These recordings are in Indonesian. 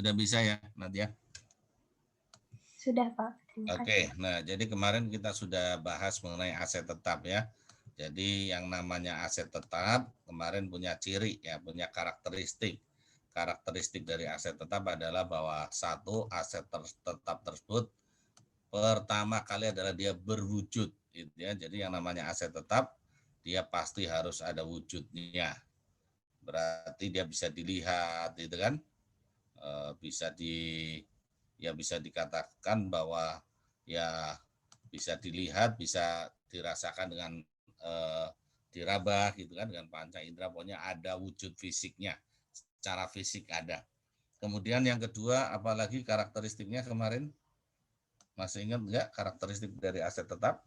Sudah bisa ya, Nadia? Sudah, Pak. Terima kasih. Oke, nah jadi kemarin kita sudah bahas mengenai aset tetap ya. Jadi yang namanya aset tetap kemarin punya ciri ya, punya karakteristik. Karakteristik dari aset tetap adalah bahwa satu aset tetap tersebut pertama kali adalah dia berwujud gitu ya. Jadi yang namanya aset tetap dia pasti harus ada wujudnya. Berarti dia bisa dilihat gitu kan. Bisa bisa dikatakan bahwa ya bisa dilihat, bisa dirasakan dengan eh, diraba gitu kan dengan panca indera, pokoknya ada wujud fisiknya, secara fisik ada. Kemudian yang kedua, apalagi karakteristiknya kemarin masih ingat nggak karakteristik dari aset tetap?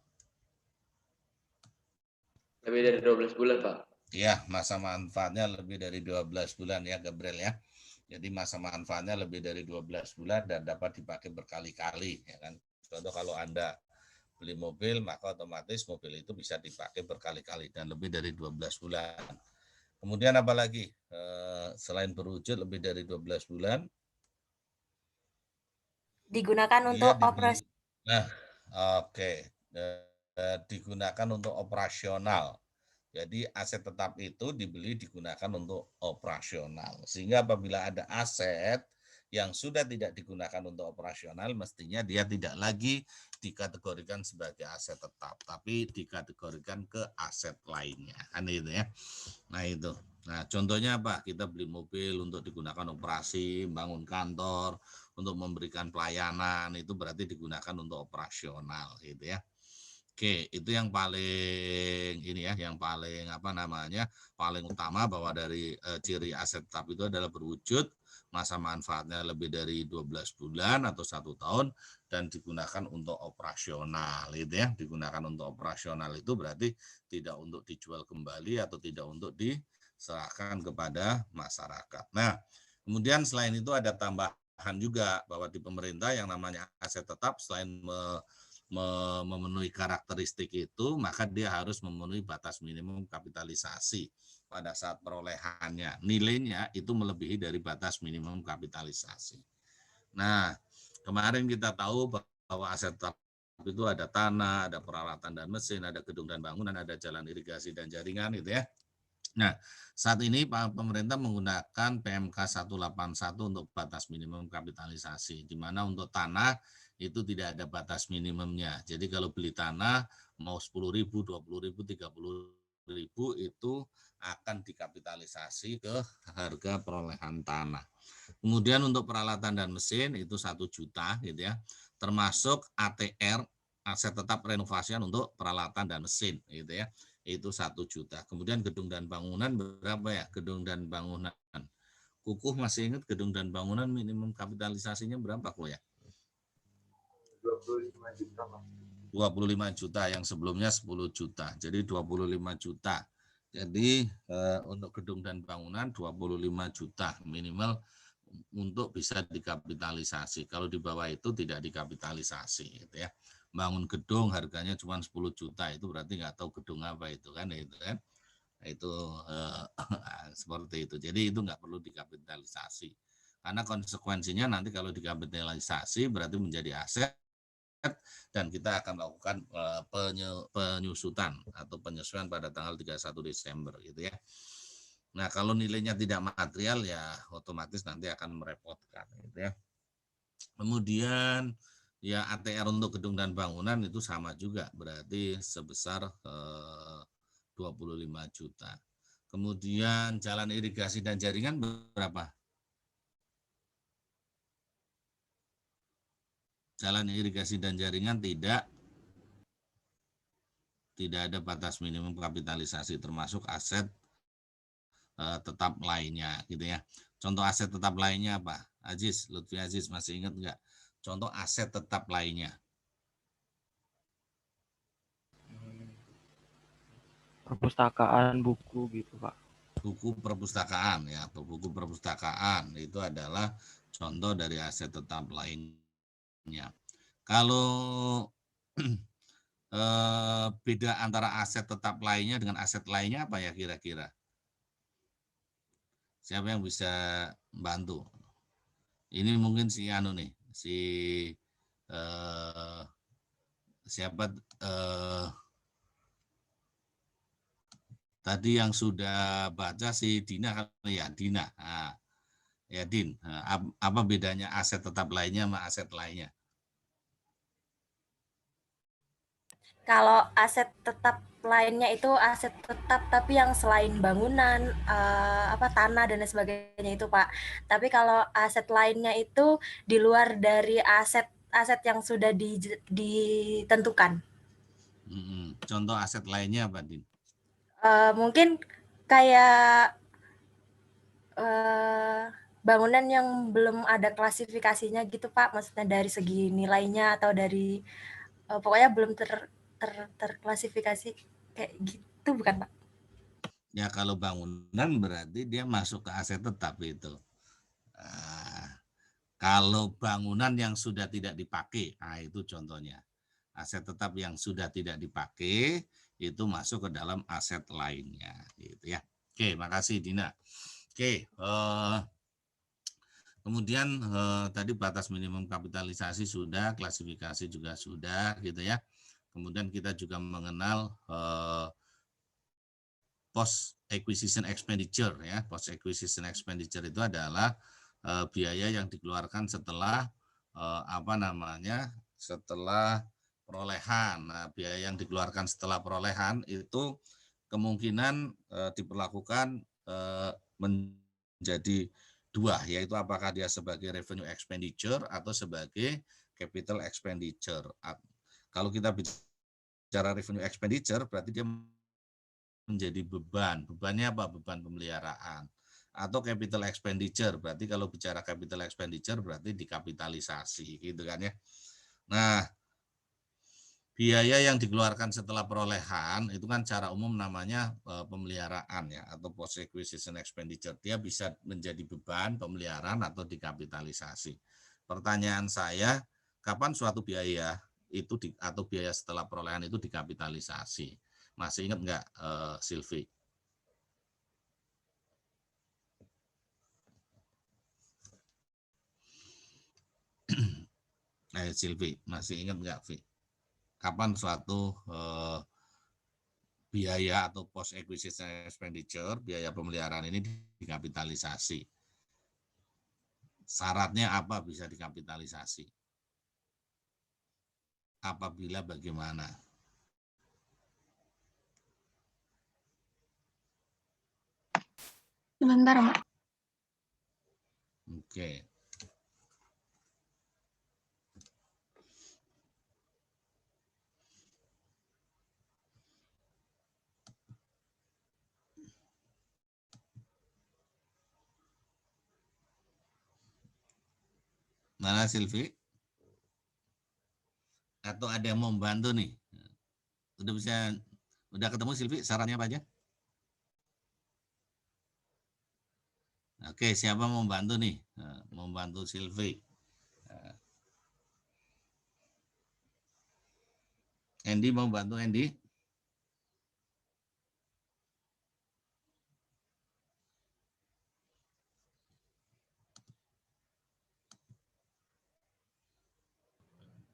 Lebih dari 12 bulan, Pak. Ya, masa manfaatnya lebih dari 12 bulan ya, Gabriel ya. Jadi masa manfaatnya lebih dari 12 bulan dan dapat dipakai berkali-kali ya kan. Contoh kalau Anda beli mobil, maka otomatis mobil itu bisa dipakai berkali-kali dan lebih dari 12 bulan. Kemudian apa lagi? Selain berwujud lebih dari 12 bulan, Digunakan dia untuk dibeli. operasi. Nah, oke. Digunakan untuk operasional. Jadi aset tetap itu dibeli digunakan untuk operasional. Sehingga apabila ada aset yang sudah tidak digunakan untuk operasional, mestinya dia tidak lagi dikategorikan sebagai aset tetap, tapi dikategorikan ke aset lainnya. Kan itu ya. Nah itu. Nah contohnya apa? Kita beli mobil untuk digunakan operasi, bangun kantor, untuk memberikan pelayanan, itu berarti digunakan untuk operasional gitu ya. Oke, itu yang paling ini ya, yang paling apa namanya, paling utama bahwa dari ciri aset tetap itu adalah berwujud, masa manfaatnya lebih dari 12 bulan atau 1 tahun, dan digunakan untuk operasional, gitu ya. Digunakan untuk operasional itu berarti tidak untuk dijual kembali atau tidak untuk diserahkan kepada masyarakat. Nah, kemudian selain itu ada tambahan juga bahwa di pemerintah yang namanya aset tetap selain memenuhi karakteristik itu, maka dia harus memenuhi batas minimum kapitalisasi pada saat perolehannya. Nilainya itu melebihi dari batas minimum kapitalisasi. Nah, kemarin kita tahu bahwa aset tetap itu ada tanah, ada peralatan dan mesin, ada gedung dan bangunan, ada jalan irigasi dan jaringan gitu ya. Nah, saat ini pemerintah menggunakan PMK 181 untuk batas minimum kapitalisasi, di mana untuk tanah itu tidak ada batas minimumnya. Jadi kalau beli tanah mau 10.000, 20.000, 30.000 itu akan dikapitalisasi ke harga perolehan tanah. Kemudian untuk peralatan dan mesin itu 1 juta gitu ya, termasuk ATR, aset tetap renovasi untuk peralatan dan mesin gitu ya, itu 1 juta. Kemudian gedung dan bangunan berapa ya? Gedung dan bangunan. Kukuh masih ingat gedung dan bangunan minimum kapitalisasinya berapa kok ya? 25 juta, Pak. 25 juta, yang sebelumnya 10 juta. Jadi 25 juta. Jadi untuk gedung dan bangunan 25 juta minimal untuk bisa dikapitalisasi. Kalau di bawah itu tidak dikapitalisasi gitu ya. Bangun gedung harganya cuma 10 juta, itu berarti nggak tahu gedung apa itu kan. Itu seperti itu. Jadi itu nggak perlu dikapitalisasi. Karena konsekuensinya nanti kalau dikapitalisasi berarti menjadi aset dan kita akan melakukan penyusutan atau penyesuaian pada tanggal 31 Desember gitu ya. Nah, kalau nilainya tidak material ya otomatis nanti akan merepotkan gitu ya. Kemudian ya ATR untuk gedung dan bangunan itu sama juga, berarti sebesar 25 juta. Kemudian jalan irigasi dan jaringan berapa? Jalan irigasi dan jaringan tidak ada batas minimum kapitalisasi, termasuk aset tetap lainnya gitu ya. Contoh aset tetap lainnya apa? Aziz, Lutfi Aziz masih ingat nggak? Contoh aset tetap lainnya. Perpustakaan, buku gitu, Pak. Buku perpustakaan ya, atau buku perpustakaan itu adalah contoh dari aset tetap lainnya. Kalau beda antara aset tetap lainnya dengan aset lainnya apa ya kira-kira? Siapa yang bisa bantu? Ini mungkin si anu nih, si siapa tadi yang sudah baca si Dina kali ya, Dina. Nah, ya Din, apa bedanya aset tetap lainnya sama aset lainnya? Kalau aset tetap lainnya itu aset tetap tapi yang selain bangunan, tanah dan lain sebagainya itu, Pak. Tapi kalau aset lainnya itu di luar dari aset yang sudah ditentukan. Contoh aset lainnya apa, Din? Mungkin kayak bangunan yang belum ada klasifikasinya gitu, Pak. Maksudnya dari segi nilainya atau dari pokoknya belum terklasifikasi kayak gitu, bukan, Pak? Ya kalau bangunan berarti dia masuk ke aset tetap itu. Kalau bangunan yang sudah tidak dipakai, itu contohnya. Aset tetap yang sudah tidak dipakai itu masuk ke dalam aset lainnya, gitu ya. Oke, makasih Dina. Oke, kemudian tadi batas minimum kapitalisasi sudah, klasifikasi juga sudah, gitu ya. Kemudian kita juga mengenal post acquisition expenditure ya. Post acquisition expenditure itu adalah biaya yang dikeluarkan setelah setelah perolehan. Nah, biaya yang dikeluarkan setelah perolehan itu kemungkinan diperlakukan menjadi dua, yaitu apakah dia sebagai revenue expenditure atau sebagai capital expenditure. Kalau kita bicara revenue expenditure berarti dia menjadi beban. Bebannya apa? Beban pemeliharaan. Atau capital expenditure, berarti kalau bicara capital expenditure berarti dikapitalisasi, gitu kan ya. Nah, biaya yang dikeluarkan setelah perolehan itu kan secara umum namanya pemeliharaan ya, atau post acquisition expenditure. Dia bisa menjadi beban pemeliharaan atau dikapitalisasi. Pertanyaan saya, kapan suatu biaya itu atau biaya setelah perolehan itu dikapitalisasi? Masih ingat nggak, Silvi? Silvi, masih ingat nggak, Vi? Kapan suatu biaya atau post acquisition expenditure, biaya pemeliharaan ini dikapitalisasi? Syaratnya apa bisa dikapitalisasi? Apabila bagaimana? Sebentar, Pak. Oke. Mana Silvi? Atau ada yang mau membantu nih? Udah ketemu Silvi, sarannya apa aja? Oke, siapa mau membantu nih? Mau membantu Silvi? Andy mau bantu Andy?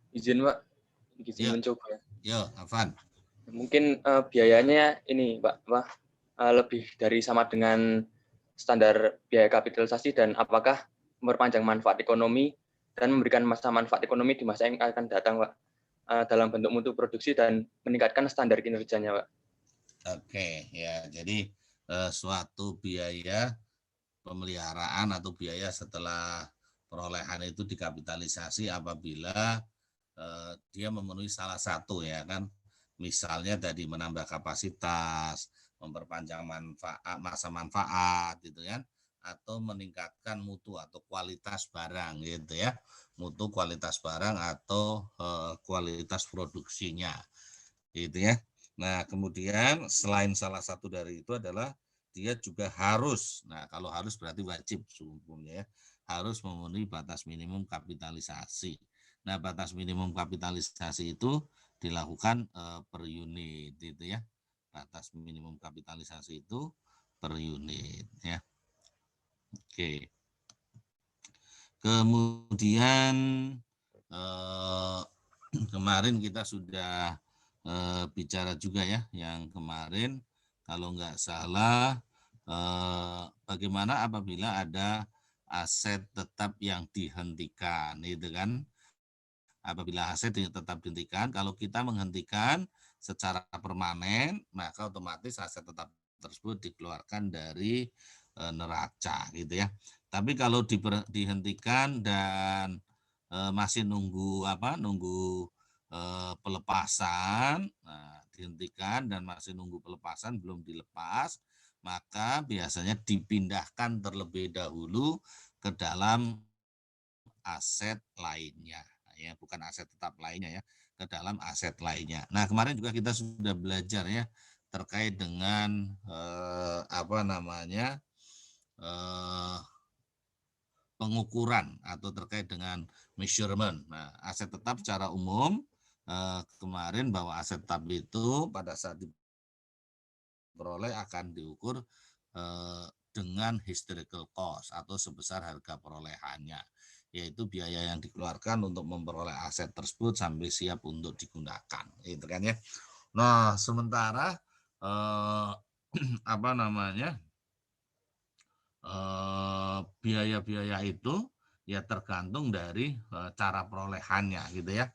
Izin Pak, izin Yuk, mencoba. yuk, Afan. Mungkin biayanya ini Pak, lebih dari sama dengan standar biaya kapitalisasi, dan apakah memperpanjang manfaat ekonomi dan memberikan masa manfaat ekonomi di masa yang akan datang, Pak, dalam bentuk mutu produksi dan meningkatkan standar kinerjanya, Pak. Oke, ya. Jadi suatu biaya pemeliharaan atau biaya setelah perolehan itu dikapitalisasi apabila dia memenuhi salah satu, ya kan. Misalnya tadi menambah kapasitas, memperpanjang masa manfaat gitu kan, atau meningkatkan mutu atau kualitas barang gitu ya. Mutu, kualitas barang atau kualitas produksinya gitu ya. Nah, kemudian selain salah satu dari itu adalah dia juga harus, nah kalau harus berarti wajib hukumnya ya, harus memenuhi batas minimum kapitalisasi. Nah, batas minimum kapitalisasi itu dilakukan per unit itu ya. Batas minimum kapitalisasi itu per unit ya. Oke. Kemudian kemarin kita sudah bicara juga ya, yang kemarin kalau nggak salah bagaimana apabila ada aset tetap yang dihentikan, gitu kan? Apabila aset tetap dihentikan, kalau kita menghentikan secara permanen, maka otomatis aset tetap tersebut dikeluarkan dari neraca, gitu ya. Tapi kalau dihentikan dan masih nunggu pelepasan, nah, dihentikan dan masih nunggu pelepasan belum dilepas, maka biasanya dipindahkan terlebih dahulu ke dalam aset lainnya, ya, bukan aset tetap lainnya ya, ke dalam aset lainnya. Nah, kemarin juga kita sudah belajar ya terkait dengan pengukuran atau terkait dengan measurement. Nah, aset tetap secara umum kemarin bahwa aset tetap itu pada saat diperoleh akan diukur dengan historical cost atau sebesar harga perolehannya, yaitu biaya yang dikeluarkan untuk memperoleh aset tersebut sampai siap untuk digunakan, gitu kan ya. Nah, sementara biaya-biaya itu ya tergantung dari cara perolehannya, gitu ya.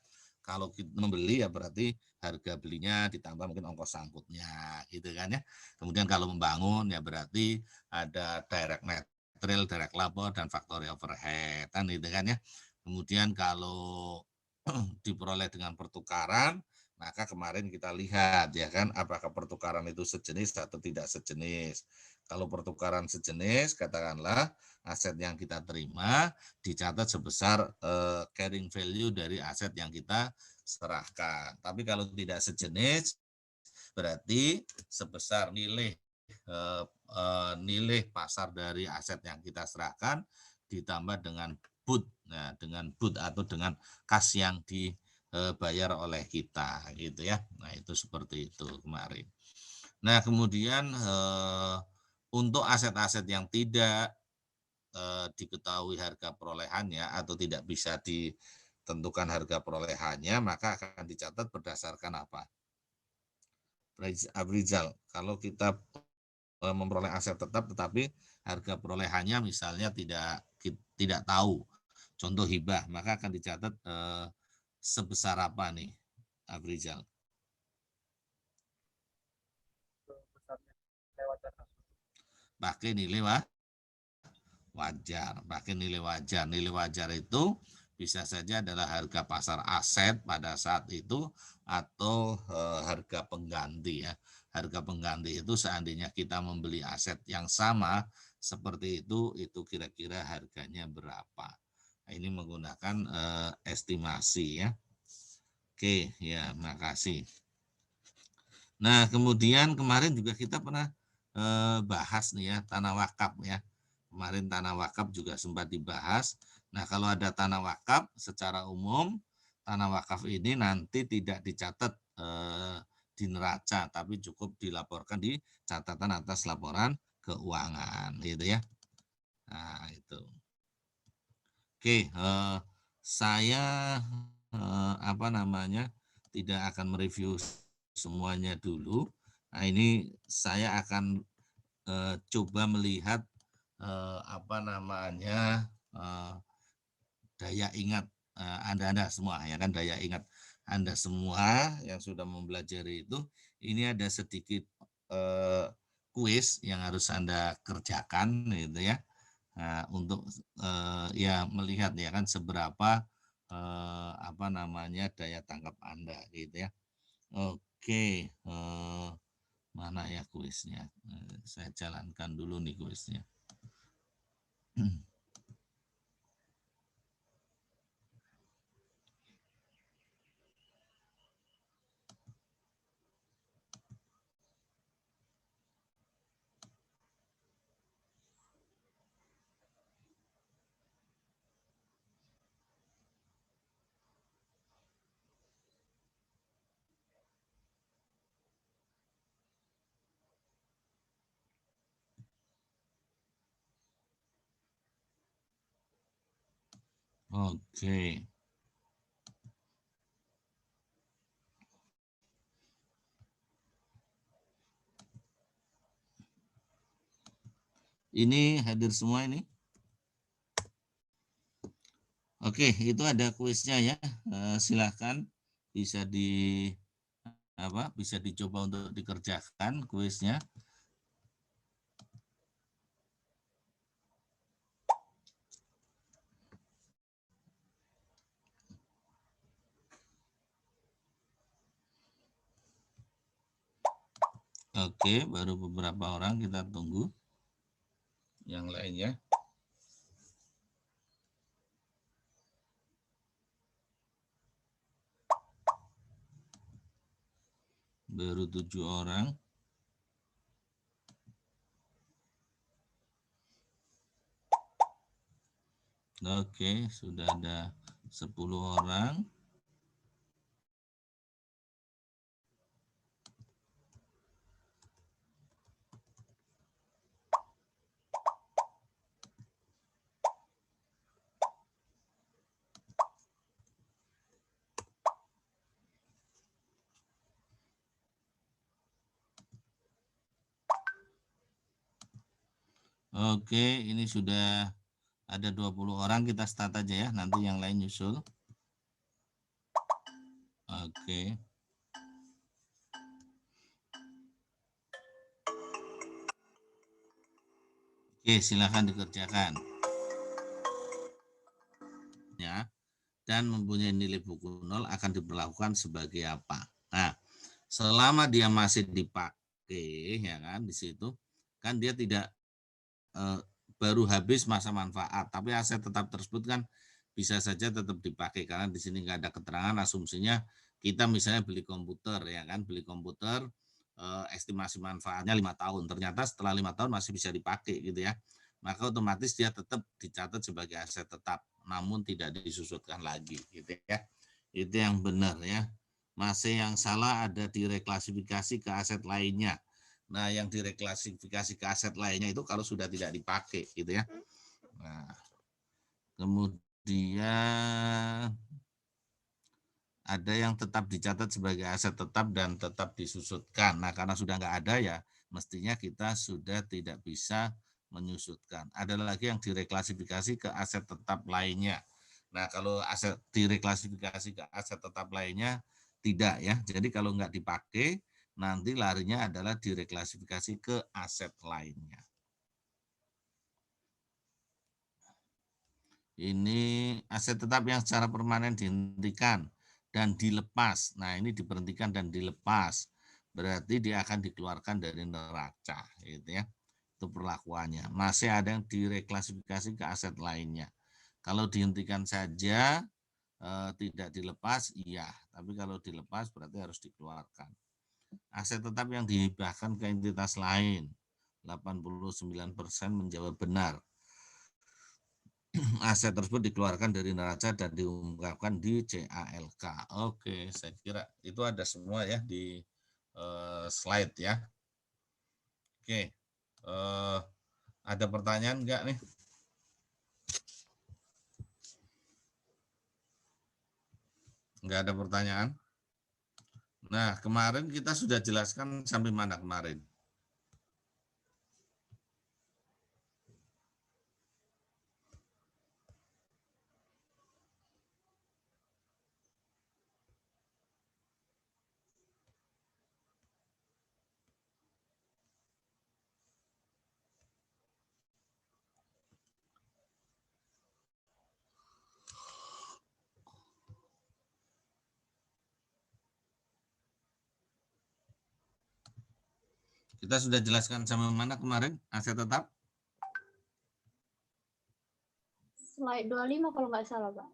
Kalau kita membeli ya berarti harga belinya ditambah mungkin ongkos angkutnya, gitu kan ya. Kemudian kalau membangun ya berarti ada direct material, direct labor, dan factory overhead, kan gitu kan ya. Kemudian kalau diperoleh dengan pertukaran, maka kemarin kita lihat ya kan apakah pertukaran itu sejenis atau tidak sejenis. Kalau pertukaran sejenis, katakanlah aset yang kita terima dicatat sebesar carrying value dari aset yang kita serahkan. Tapi kalau tidak sejenis, berarti sebesar nilai pasar dari aset yang kita serahkan ditambah dengan boot, nah, dengan boot atau dengan kas yang dibayar oleh kita, gitu ya. Nah, itu seperti itu kemarin. Nah, kemudian untuk aset-aset yang tidak diketahui harga perolehannya atau tidak bisa ditentukan harga perolehannya, maka akan dicatat berdasarkan apa? Appraisal. Kalau kita memperoleh aset tetap tetapi harga perolehannya misalnya tidak tahu, contoh hibah, maka akan dicatat sebesar apa nih, Appraisal? Pakai nilai wajar. Pakai nilai wajar. Nilai wajar itu bisa saja adalah harga pasar aset pada saat itu atau harga pengganti ya. Harga pengganti itu seandainya kita membeli aset yang sama seperti itu kira-kira harganya berapa. Nah, ini menggunakan estimasi ya. Oke, ya, makasih. Nah, kemudian kemarin juga kita pernah bahas nih ya tanah wakaf ya. Kemarin tanah wakaf juga sempat dibahas. Nah, kalau ada tanah wakaf secara umum, tanah wakaf ini nanti tidak dicatat di neraca, tapi cukup dilaporkan di catatan atas laporan keuangan, gitu ya. Nah, itu. Oke, saya tidak akan mereview semuanya dulu. Nah, ini saya akan coba melihat daya ingat Anda semua ya kan, daya ingat Anda semua yang sudah mempelajari itu. Ini ada sedikit kuis yang harus Anda kerjakan, gitu ya. Nah, untuk ya melihat ya kan seberapa daya tangkap Anda, gitu ya. Oke, mana ya kuisnya? Saya jalankan dulu nih kuisnya. Oke. Ini hadir semua ini. Oke, itu ada kuisnya ya. Silakan bisa bisa dicoba untuk dikerjakan kuisnya. Oke, baru beberapa orang, kita tunggu yang lainnya. Baru 7 orang. Oke, sudah ada 10 orang. Oke, ini sudah ada 20 orang, kita start aja ya, nanti yang lain nyusul. Oke. Oke, silakan dikerjakan. Ya, dan mempunyai nilai buku 0 akan diberlakukan sebagai apa? Nah, selama dia masih dipakai, ya kan, di situ kan dia tidak baru habis masa manfaat, tapi aset tetap tersebut kan bisa saja tetap dipakai karena di sini nggak ada keterangan. Asumsinya kita misalnya beli komputer, ya kan, beli komputer estimasi manfaatnya 5 tahun, ternyata setelah 5 tahun masih bisa dipakai gitu ya, maka otomatis dia tetap dicatat sebagai aset tetap, namun tidak disusutkan lagi gitu ya. Itu yang benar ya. Masih yang salah ada direklasifikasi ke aset lainnya. Nah, yang direklasifikasi ke aset lainnya itu kalau sudah tidak dipakai gitu ya. Nah, kemudian ada yang tetap dicatat sebagai aset tetap dan tetap disusutkan. Nah, karena sudah nggak ada ya, mestinya kita sudah tidak bisa menyusutkan. Ada lagi yang direklasifikasi ke aset tetap lainnya. Nah, kalau aset direklasifikasi ke aset tetap lainnya tidak ya. Jadi kalau nggak dipakai, nanti larinya adalah direklasifikasi ke aset lainnya. Ini aset tetap yang secara permanen dihentikan dan dilepas. Nah, ini diberhentikan dan dilepas. Berarti dia akan dikeluarkan dari neraca, gitu ya. Itu perlakuannya. Masih ada yang direklasifikasi ke aset lainnya. Kalau dihentikan saja, tidak dilepas, iya. Tapi kalau dilepas berarti harus dikeluarkan. Aset tetap yang dihibahkan ke entitas lain, 89% menjawab benar. Aset tersebut dikeluarkan dari neraca dan diungkapkan di CALK. Oke, saya kira itu ada semua ya di slide ya. Oke, ada pertanyaan enggak nih? Enggak ada pertanyaan? Nah, kemarin kita sudah jelaskan sampai mana kemarin? Kita sudah jelaskan sampai mana kemarin aset tetap? Slide 25 kalau nggak salah, Pak.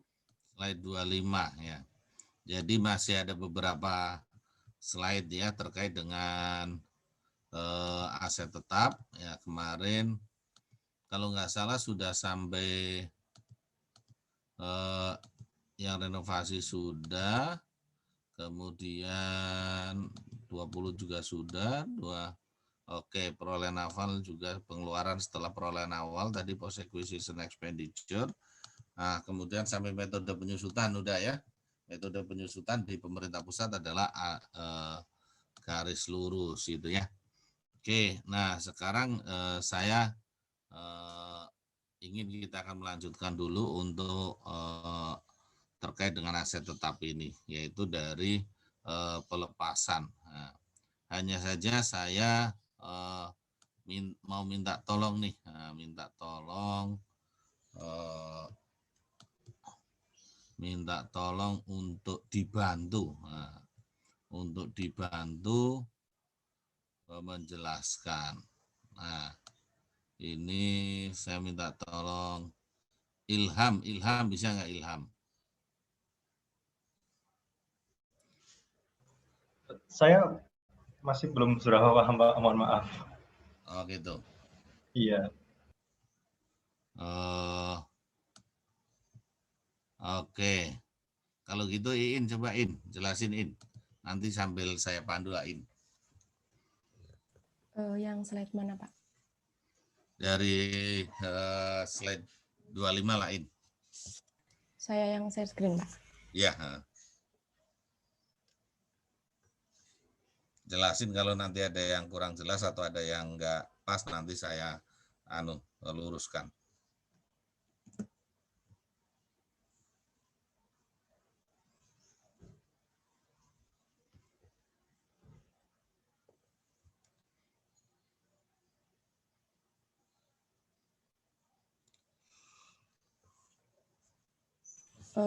Slide 25 ya. Jadi masih ada beberapa slide ya terkait dengan aset tetap ya. Kemarin kalau nggak salah sudah sampai yang renovasi sudah, kemudian 20 juga sudah, oke, perolehan awal juga pengeluaran setelah perolehan awal tadi post acquisition expenditure Nah, kemudian sampai metode penyusutan udah ya. Metode penyusutan di pemerintah pusat adalah garis lurus itu ya. Oke, nah sekarang saya ingin kita akan melanjutkan dulu untuk terkait dengan aset tetap ini, yaitu dari pelepasan. Nah, hanya saja saya mau minta tolong nih, minta tolong untuk dibantu, untuk dibantu menjelaskan. Nah, ini saya minta tolong Ilham bisa nggak Ilham? Saya masih belum berapa paham, Pak. Mohon maaf. Oh gitu. Iya. Oke. Kalau gitu Iin cobain, jelasin In. Nanti sambil saya pandu In. Yang slide mana, Pak? Dari slide 25 lah In. Saya yang share screen, Pak. Ya. Jelasin kalau nanti ada yang kurang jelas atau ada yang nggak pas, nanti saya luruskan.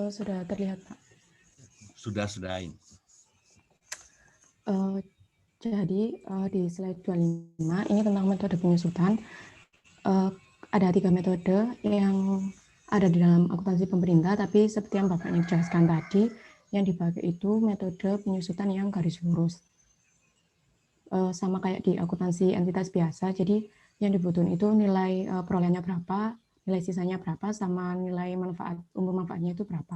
Sudah terlihat, Pak. Sudahin. Jadi di slide 25 ini tentang metode penyusutan. Ada 3 metode yang ada di dalam akuntansi pemerintah, tapi seperti yang Bapaknya jelaskan tadi, yang dipakai itu metode penyusutan yang garis lurus. Sama kayak di akuntansi entitas biasa, jadi yang dibutuhin itu nilai perolehannya berapa, nilai sisanya berapa, sama nilai manfaat umum manfaatnya itu berapa.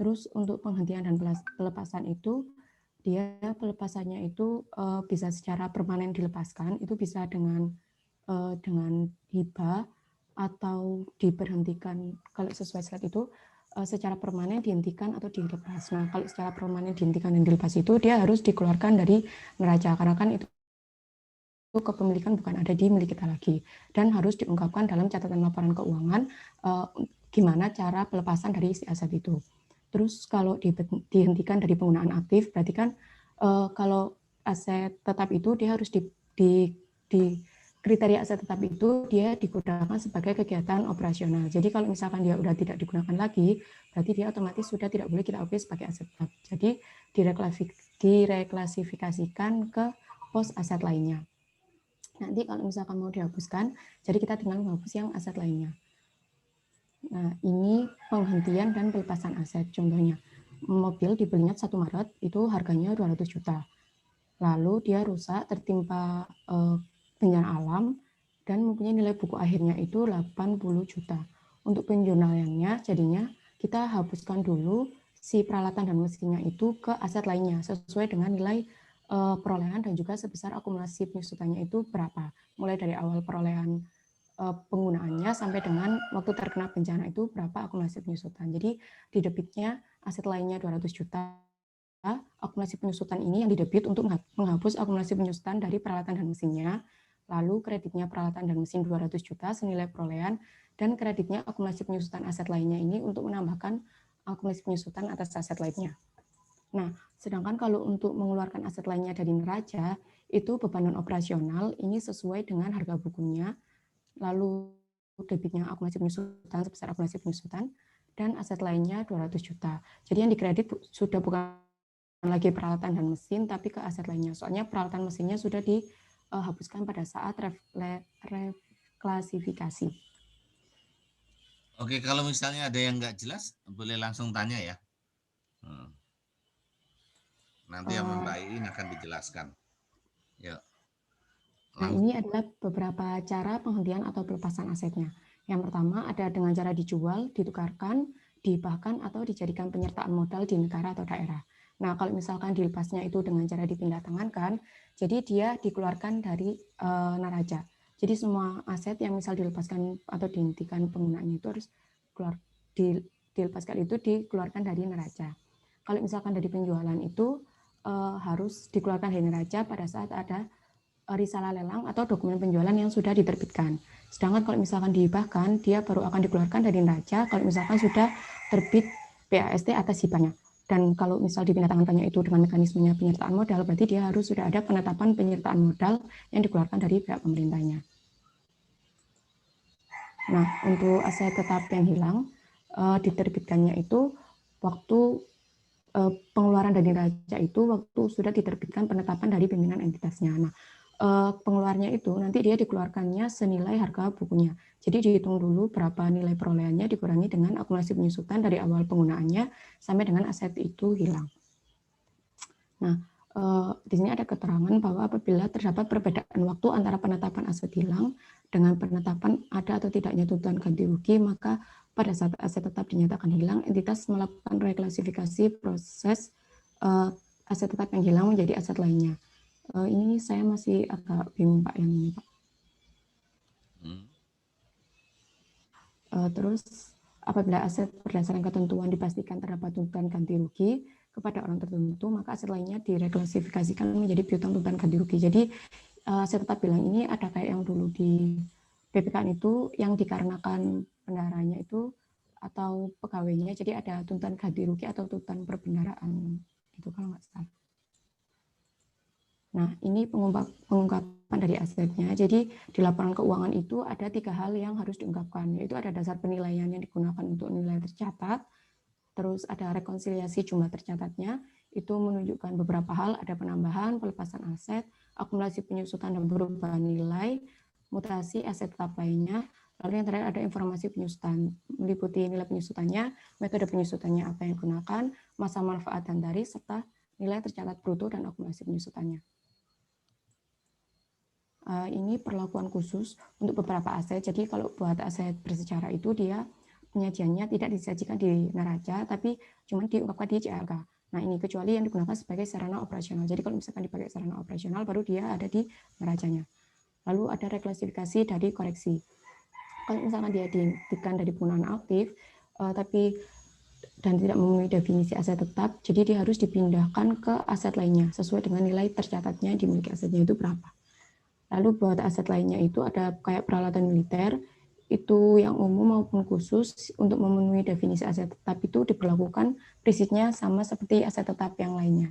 Terus untuk penghentian dan pelepasan itu, dia pelepasannya itu bisa secara permanen dilepaskan, itu bisa dengan hibah atau diberhentikan. Kalau sesuai slide itu secara permanen dihentikan atau dilepas. Nah, kalau secara permanen dihentikan dan dilepas itu dia harus dikeluarkan dari neraca, karena kan itu kepemilikan bukan ada di milik kita lagi, dan harus diungkapkan dalam catatan laporan keuangan gimana cara pelepasan dari si aset itu. Terus kalau dihentikan dari penggunaan aktif, berarti kan kalau aset tetap itu dia harus di kriteria aset tetap itu dia digunakan sebagai kegiatan operasional. Jadi kalau misalkan dia udah tidak digunakan lagi, berarti dia otomatis sudah tidak boleh kita akui sebagai aset tetap. Jadi direklasifikasikan ke pos aset lainnya. Nanti kalau misalkan mau dihapuskan, jadi kita tinggal menghapus yang aset lainnya. Nah, ini penghentian dan pelepasan aset. Contohnya, mobil dibelinya 1 Maret, itu harganya 200 juta. Lalu dia rusak, tertimpa bencana alam, dan mempunyai nilai buku akhirnya itu 80 juta. Untuk penjurnalannya, jadinya kita hapuskan dulu si peralatan dan mesinnya itu ke aset lainnya, sesuai dengan nilai perolehan dan juga sebesar akumulasi penyusutannya itu berapa. Mulai dari awal perolehan penggunaannya sampai dengan waktu terkena bencana itu berapa akumulasi penyusutan. Jadi di debitnya aset lainnya 200 juta, akumulasi penyusutan ini yang didebit untuk menghapus akumulasi penyusutan dari peralatan dan mesinnya, lalu kreditnya peralatan dan mesin 200 juta senilai perolehan, dan kreditnya akumulasi penyusutan aset lainnya ini untuk menambahkan akumulasi penyusutan atas aset lainnya. Nah, sedangkan kalau untuk mengeluarkan aset lainnya dari neraca, itu beban non operasional ini sesuai dengan harga bukunya, lalu debitnya akumulasi penyusutan sebesar akumulasi penyusutan, dan aset lainnya 200 juta. Jadi yang dikredit sudah bukan lagi peralatan dan mesin, tapi ke aset lainnya. Soalnya peralatan mesinnya sudah dihapuskan pada saat reklasifikasi. Oke, kalau misalnya ada yang nggak jelas, boleh langsung tanya ya. Nanti sama Mbak Iin akan dijelaskan. Yuk. Nah, ini adalah beberapa cara penghentian atau pelepasan asetnya. Yang pertama ada dengan cara dijual, ditukarkan, dihibahkan, atau dijadikan penyertaan modal di negara atau daerah. Nah, kalau misalkan dilepasnya itu dengan cara dipindah tangankan, jadi dia dikeluarkan dari neraca. Jadi semua aset yang misal dilepaskan atau dihentikan penggunaannya itu harus keluar dilepaskan itu dikeluarkan dari neraca. Kalau misalkan dari penjualan itu harus dikeluarkan dari neraca pada saat ada risalah lelang atau dokumen penjualan yang sudah diterbitkan. Sedangkan kalau misalkan dihibahkan, dia baru akan dikeluarkan dari neraca kalau misalkan sudah terbit PAST atas hibahnya. Dan kalau misal dipindah-tangankannya itu dengan mekanismenya penyertaan modal, berarti dia harus sudah ada penetapan penyertaan modal yang dikeluarkan dari pihak pemerintahnya. Nah, untuk aset tetap yang hilang, diterbitkannya itu waktu pengeluaran dari neraca itu waktu sudah diterbitkan penetapan dari pimpinan entitasnya. Nah, pengeluarannya itu nanti dia dikeluarkannya senilai harga bukunya. Jadi dihitung dulu berapa nilai perolehannya dikurangi dengan akumulasi penyusutan dari awal penggunaannya sampai dengan aset itu hilang. Nah, di sini ada keterangan bahwa apabila terdapat perbedaan waktu antara penetapan aset hilang dengan penetapan ada atau tidaknya tuntutan ganti rugi, maka pada saat aset tetap dinyatakan hilang, entitas melakukan reklasifikasi proses aset tetap yang hilang menjadi aset lainnya. Ini saya masih agak bingung Pak yang ini Pak. Terus apabila aset berdasarkan ketentuan dipastikan terdapat tuntutan ganti rugi kepada orang tertentu, maka aset lainnya direklasifikasikan menjadi piutang tuntutan ganti rugi. Jadi saya tetap bilang ini ada kayak yang dulu di PPKN itu yang dikarenakan bendaharanya itu atau pegawainya, jadi ada tuntutan ganti rugi atau tuntutan perbendaharaan itu kalau nggak salah. Nah, ini pengungkapan dari asetnya. Jadi di laporan keuangan itu ada 3 hal yang harus diungkapkan, yaitu ada dasar penilaian yang digunakan untuk nilai tercatat, terus ada rekonsiliasi jumlah tercatatnya, itu menunjukkan beberapa hal, ada penambahan, pelepasan aset, akumulasi penyusutan dan perubahan nilai, mutasi aset tetap lainnya, lalu yang terakhir ada informasi penyusutan, meliputi nilai penyusutannya, metode penyusutannya apa yang digunakan, masa manfaat dan tarif, serta nilai tercatat bruto dan akumulasi penyusutannya. Ini perlakuan khusus untuk beberapa aset. Jadi kalau buat aset bersejarah itu dia penyajiannya tidak disajikan di neraca, tapi cuma diungkapkan di CLK. Nah ini kecuali yang digunakan sebagai sarana operasional. Jadi kalau misalkan dipakai sarana operasional, baru dia ada di neracanya. Lalu ada reklasifikasi dari koreksi. Kalau misalkan dia dihentikan dari penggunaan aktif, dan tidak memenuhi definisi aset tetap, jadi dia harus dipindahkan ke aset lainnya sesuai dengan nilai tercatatnya dimiliki asetnya itu berapa. Lalu buat aset lainnya itu ada kayak peralatan militer, itu yang umum maupun khusus untuk memenuhi definisi aset tetap itu diberlakukan prinsipnya sama seperti aset tetap yang lainnya.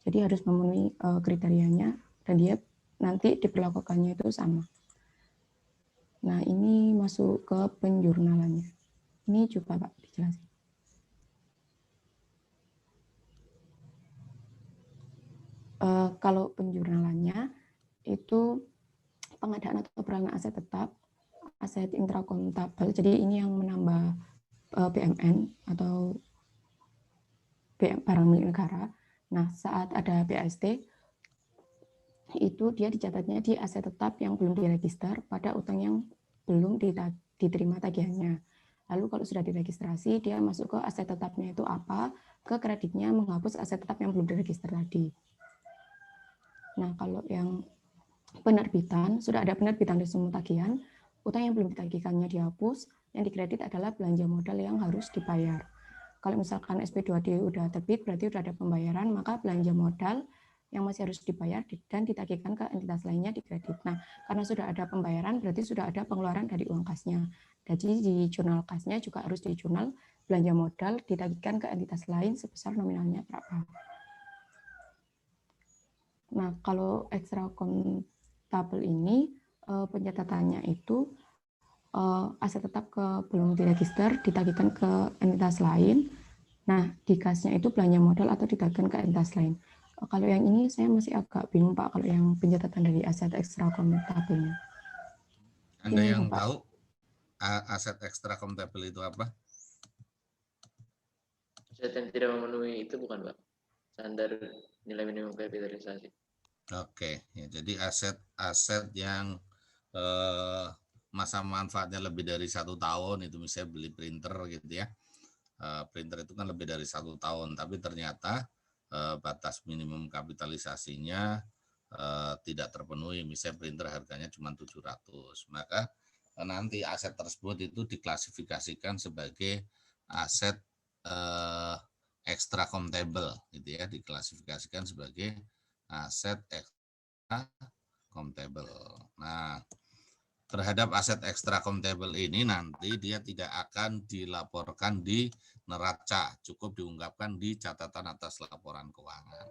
Jadi harus memenuhi kriterianya dan dia nanti diberlakukannya itu sama. Nah ini masuk ke penjurnalannya. Ini coba Pak dijelasin. Kalau penjurnalannya itu pengadaan atau peralangan aset tetap, aset intrakontabel, jadi ini yang menambah BMN atau barang milik negara. Nah, saat ada PAST, itu dia dicatatnya di aset tetap yang belum diregister pada utang yang belum diterima tagihannya. Lalu kalau sudah diregistrasi, dia masuk ke aset tetapnya itu apa, ke kreditnya menghapus aset tetap yang belum diregister tadi. Nah, kalau yang penerbitan, sudah ada penerbitan resume tagihan, utang yang belum ditagihkannya dihapus, yang dikredit adalah belanja modal yang harus dibayar. Kalau misalkan SP2D udah terbit, berarti sudah ada pembayaran, maka belanja modal yang masih harus dibayar dan ditagihkan ke entitas lainnya dikredit. Nah, karena sudah ada pembayaran, berarti sudah ada pengeluaran dari uang kasnya. Jadi di jurnal kasnya juga harus di jurnal belanja modal ditagihkan ke entitas lain sebesar nominalnya berapa. Nah, kalau ekstra kontabel ini pencatatannya itu aset tetap belum diregister ditagihkan ke entitas lain. Nah, di kasnya itu belanja modal atau ditagihkan ke entitas lain. Kalau yang ini saya masih agak bingung Pak, kalau yang pencatatan dari aset ekstra kontabelnya. Anda yang tahu aset ekstra kontabel itu apa? Aset yang tidak memenuhi itu bukan Pak? Standar nilai minimum kapitalisasi. Oke, ya, jadi aset-aset yang masa manfaatnya lebih dari 1 tahun, itu misalnya beli printer gitu ya. Printer itu kan lebih dari 1 tahun, tapi ternyata batas minimum kapitalisasinya tidak terpenuhi, misalnya printer harganya cuma 700, maka nanti aset tersebut itu diklasifikasikan sebagai aset extra countable gitu ya, diklasifikasikan sebagai aset extra countable. Nah, terhadap aset extra countable ini nanti dia tidak akan dilaporkan di neraca, cukup diungkapkan di catatan atas laporan keuangan.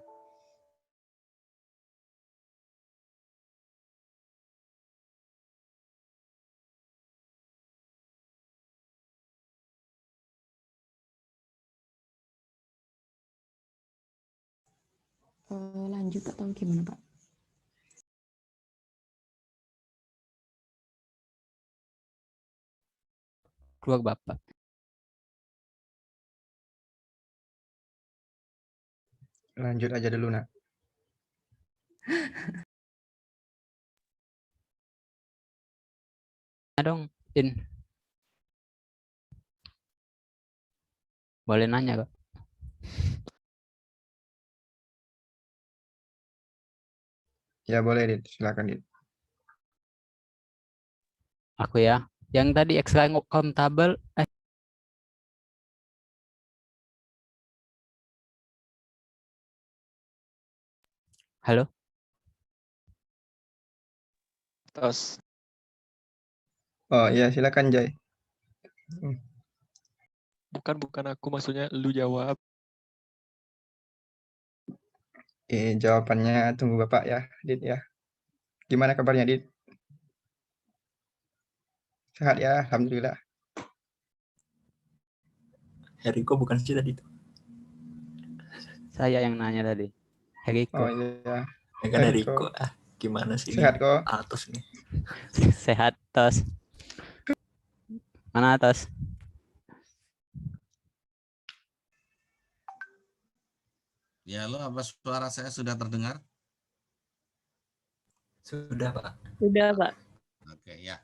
Lanjut atau gimana, Pak? Keluar Bapak. Lanjut aja dulu, Nak. Dong, In. Boleh nanya, Kak? Ya boleh, Dit. Silakan, Dit. Aku ya. Yang tadi extra countable, halo? Tos. Oh iya, silakan, Jai. Bukan aku, maksudnya lu jawab. Jawabannya tunggu Bapak ya, Dit ya. Gimana kabarnya, Dit? Sehat ya, Alhamdulillah. Heriko bukan sih tadi itu. Saya yang nanya tadi. Heriko. Oh iya. Ya kan Heriko. Gimana sih Sehat ini? kok. Atos nih. Sehat, Tos. Mana Tos? Ya, lo apa suara saya sudah terdengar? Sudah, Pak. Sudah, Pak. Oke, ya.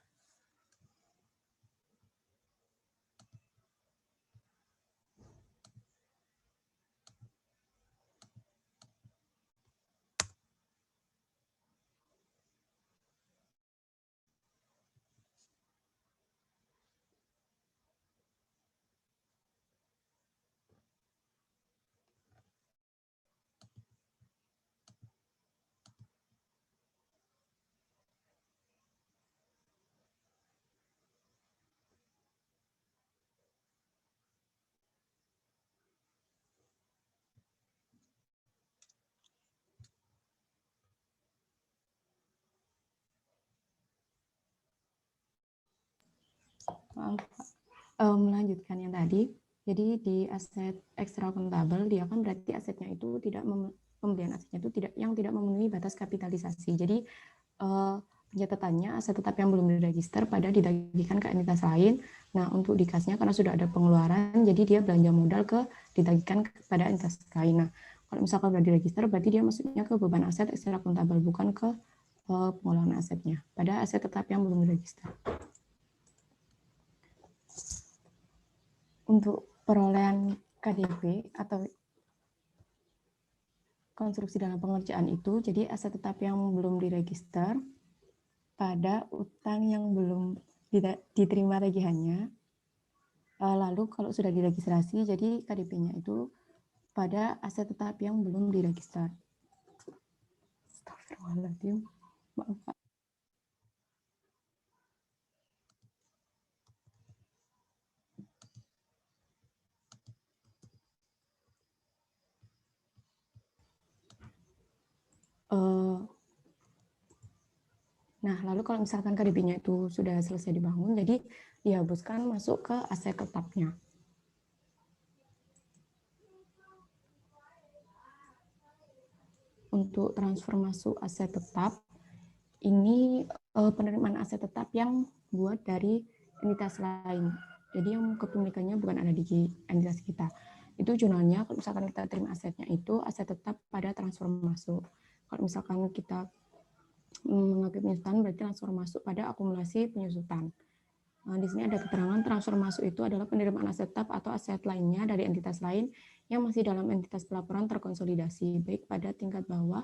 Maaf, melanjutkan yang tadi. Jadi di aset extra countable dia kan berarti asetnya itu pembelian asetnya itu tidak memenuhi batas kapitalisasi. Jadi pencatatannya aset tetap yang belum diregister pada ditagihkan ke entitas lain. Nah, untuk di kasnya karena sudah ada pengeluaran, jadi dia belanja modal ditagihkan kepada entitas lain. Nah, kalau misalkan sudah diregister, berarti dia masuknya ke beban aset extra countable, bukan ke pengelolaan asetnya. Pada aset tetap yang belum diregister. Untuk perolehan KDP atau konstruksi dalam pengerjaan itu, jadi aset tetap yang belum diregister pada utang yang belum diterima tagihannya. Lalu kalau sudah diregistrasi, jadi KDP-nya itu pada aset tetap yang belum diregister. Astagfirullahaladzim. Maaf, Pak. Nah, lalu kalau misalkan KDP-nya itu sudah selesai dibangun, jadi dihapuskan masuk ke aset tetapnya. Untuk transfer masuk aset tetap, ini penerimaan aset tetap yang buat dari entitas lain. Jadi yang kepemilikannya bukan ada di entitas kita. Itu jurnalnya, kalau misalkan kita terima asetnya itu aset tetap pada transfer masuk. Kalau misalkan kita mengajukan penyusutan, berarti transfer masuk pada akumulasi penyusutan. Nah, di sini ada keterangan transfer masuk itu adalah penerimaan aset tetap atau aset lainnya dari entitas lain yang masih dalam entitas pelaporan terkonsolidasi, baik pada tingkat bawah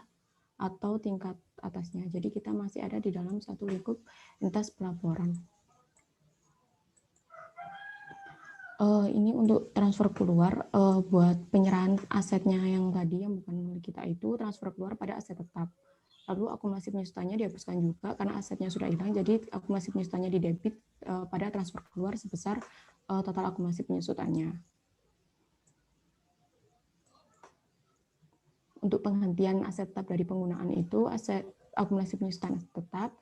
atau tingkat atasnya. Jadi kita masih ada di dalam satu lingkup entitas pelaporan. Ini untuk transfer keluar buat penyerahan asetnya yang tadi yang bukan milik kita itu transfer keluar pada aset tetap. Lalu akumulasi penyusutannya dihapuskan juga karena asetnya sudah hilang. Jadi akumulasi penyusutannya didebit pada transfer keluar sebesar total akumulasi penyusutannya. Untuk penghentian aset tetap dari penggunaan itu akumulasi penyusutan aset tetap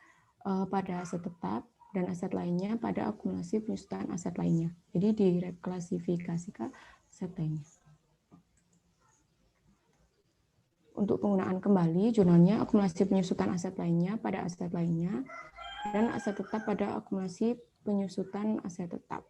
pada aset tetap dan aset lainnya pada akumulasi penyusutan aset lainnya. Jadi direklasifikasi ke aset lainnya. Untuk penggunaan kembali, jurnalnya akumulasi penyusutan aset lainnya pada aset lainnya dan aset tetap pada akumulasi penyusutan aset tetap.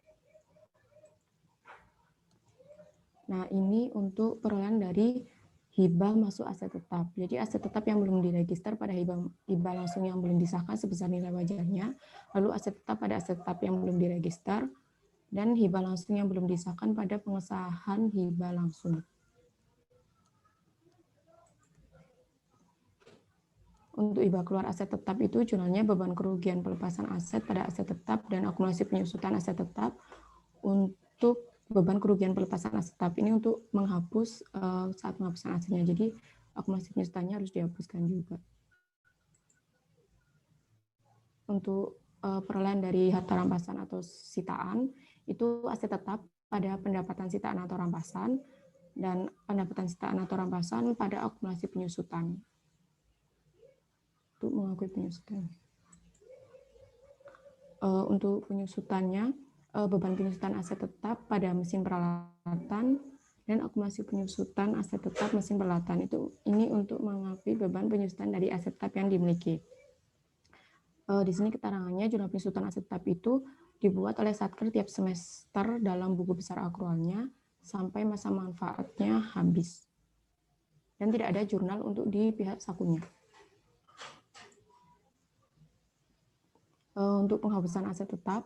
Nah, ini untuk perolehan dari hibah masuk aset tetap. Jadi aset tetap yang belum diregister pada hibah langsung yang belum disahkan sebesar nilai wajarnya, lalu aset tetap pada aset tetap yang belum diregister, dan hibah langsung yang belum disahkan pada pengesahan hibah langsung. Untuk hibah keluar aset tetap itu jurnalnya beban kerugian pelepasan aset pada aset tetap dan akumulasi penyusutan aset tetap. Untuk beban kerugian pelepasan aset tetap ini untuk menghapus saat penghapusan asetnya. Jadi akumulasi penyusutannya harus dihapuskan juga. Untuk perolehan dari harta rampasan atau sitaan itu aset tetap pada pendapatan sitaan atau rampasan dan pendapatan sitaan atau rampasan pada akumulasi penyusutan. Untuk mengakui penyusutan. Untuk penyusutannya beban penyusutan aset tetap pada mesin peralatan dan akumulasi penyusutan aset tetap mesin peralatan ini untuk mengakui beban penyusutan dari aset tetap yang dimiliki. Di sini keterangannya jurnal penyusutan aset tetap itu dibuat oleh Satker tiap semester dalam buku besar akrualnya sampai masa manfaatnya habis. Dan tidak ada jurnal untuk di pihak sakunya. Untuk penghapusan aset tetap,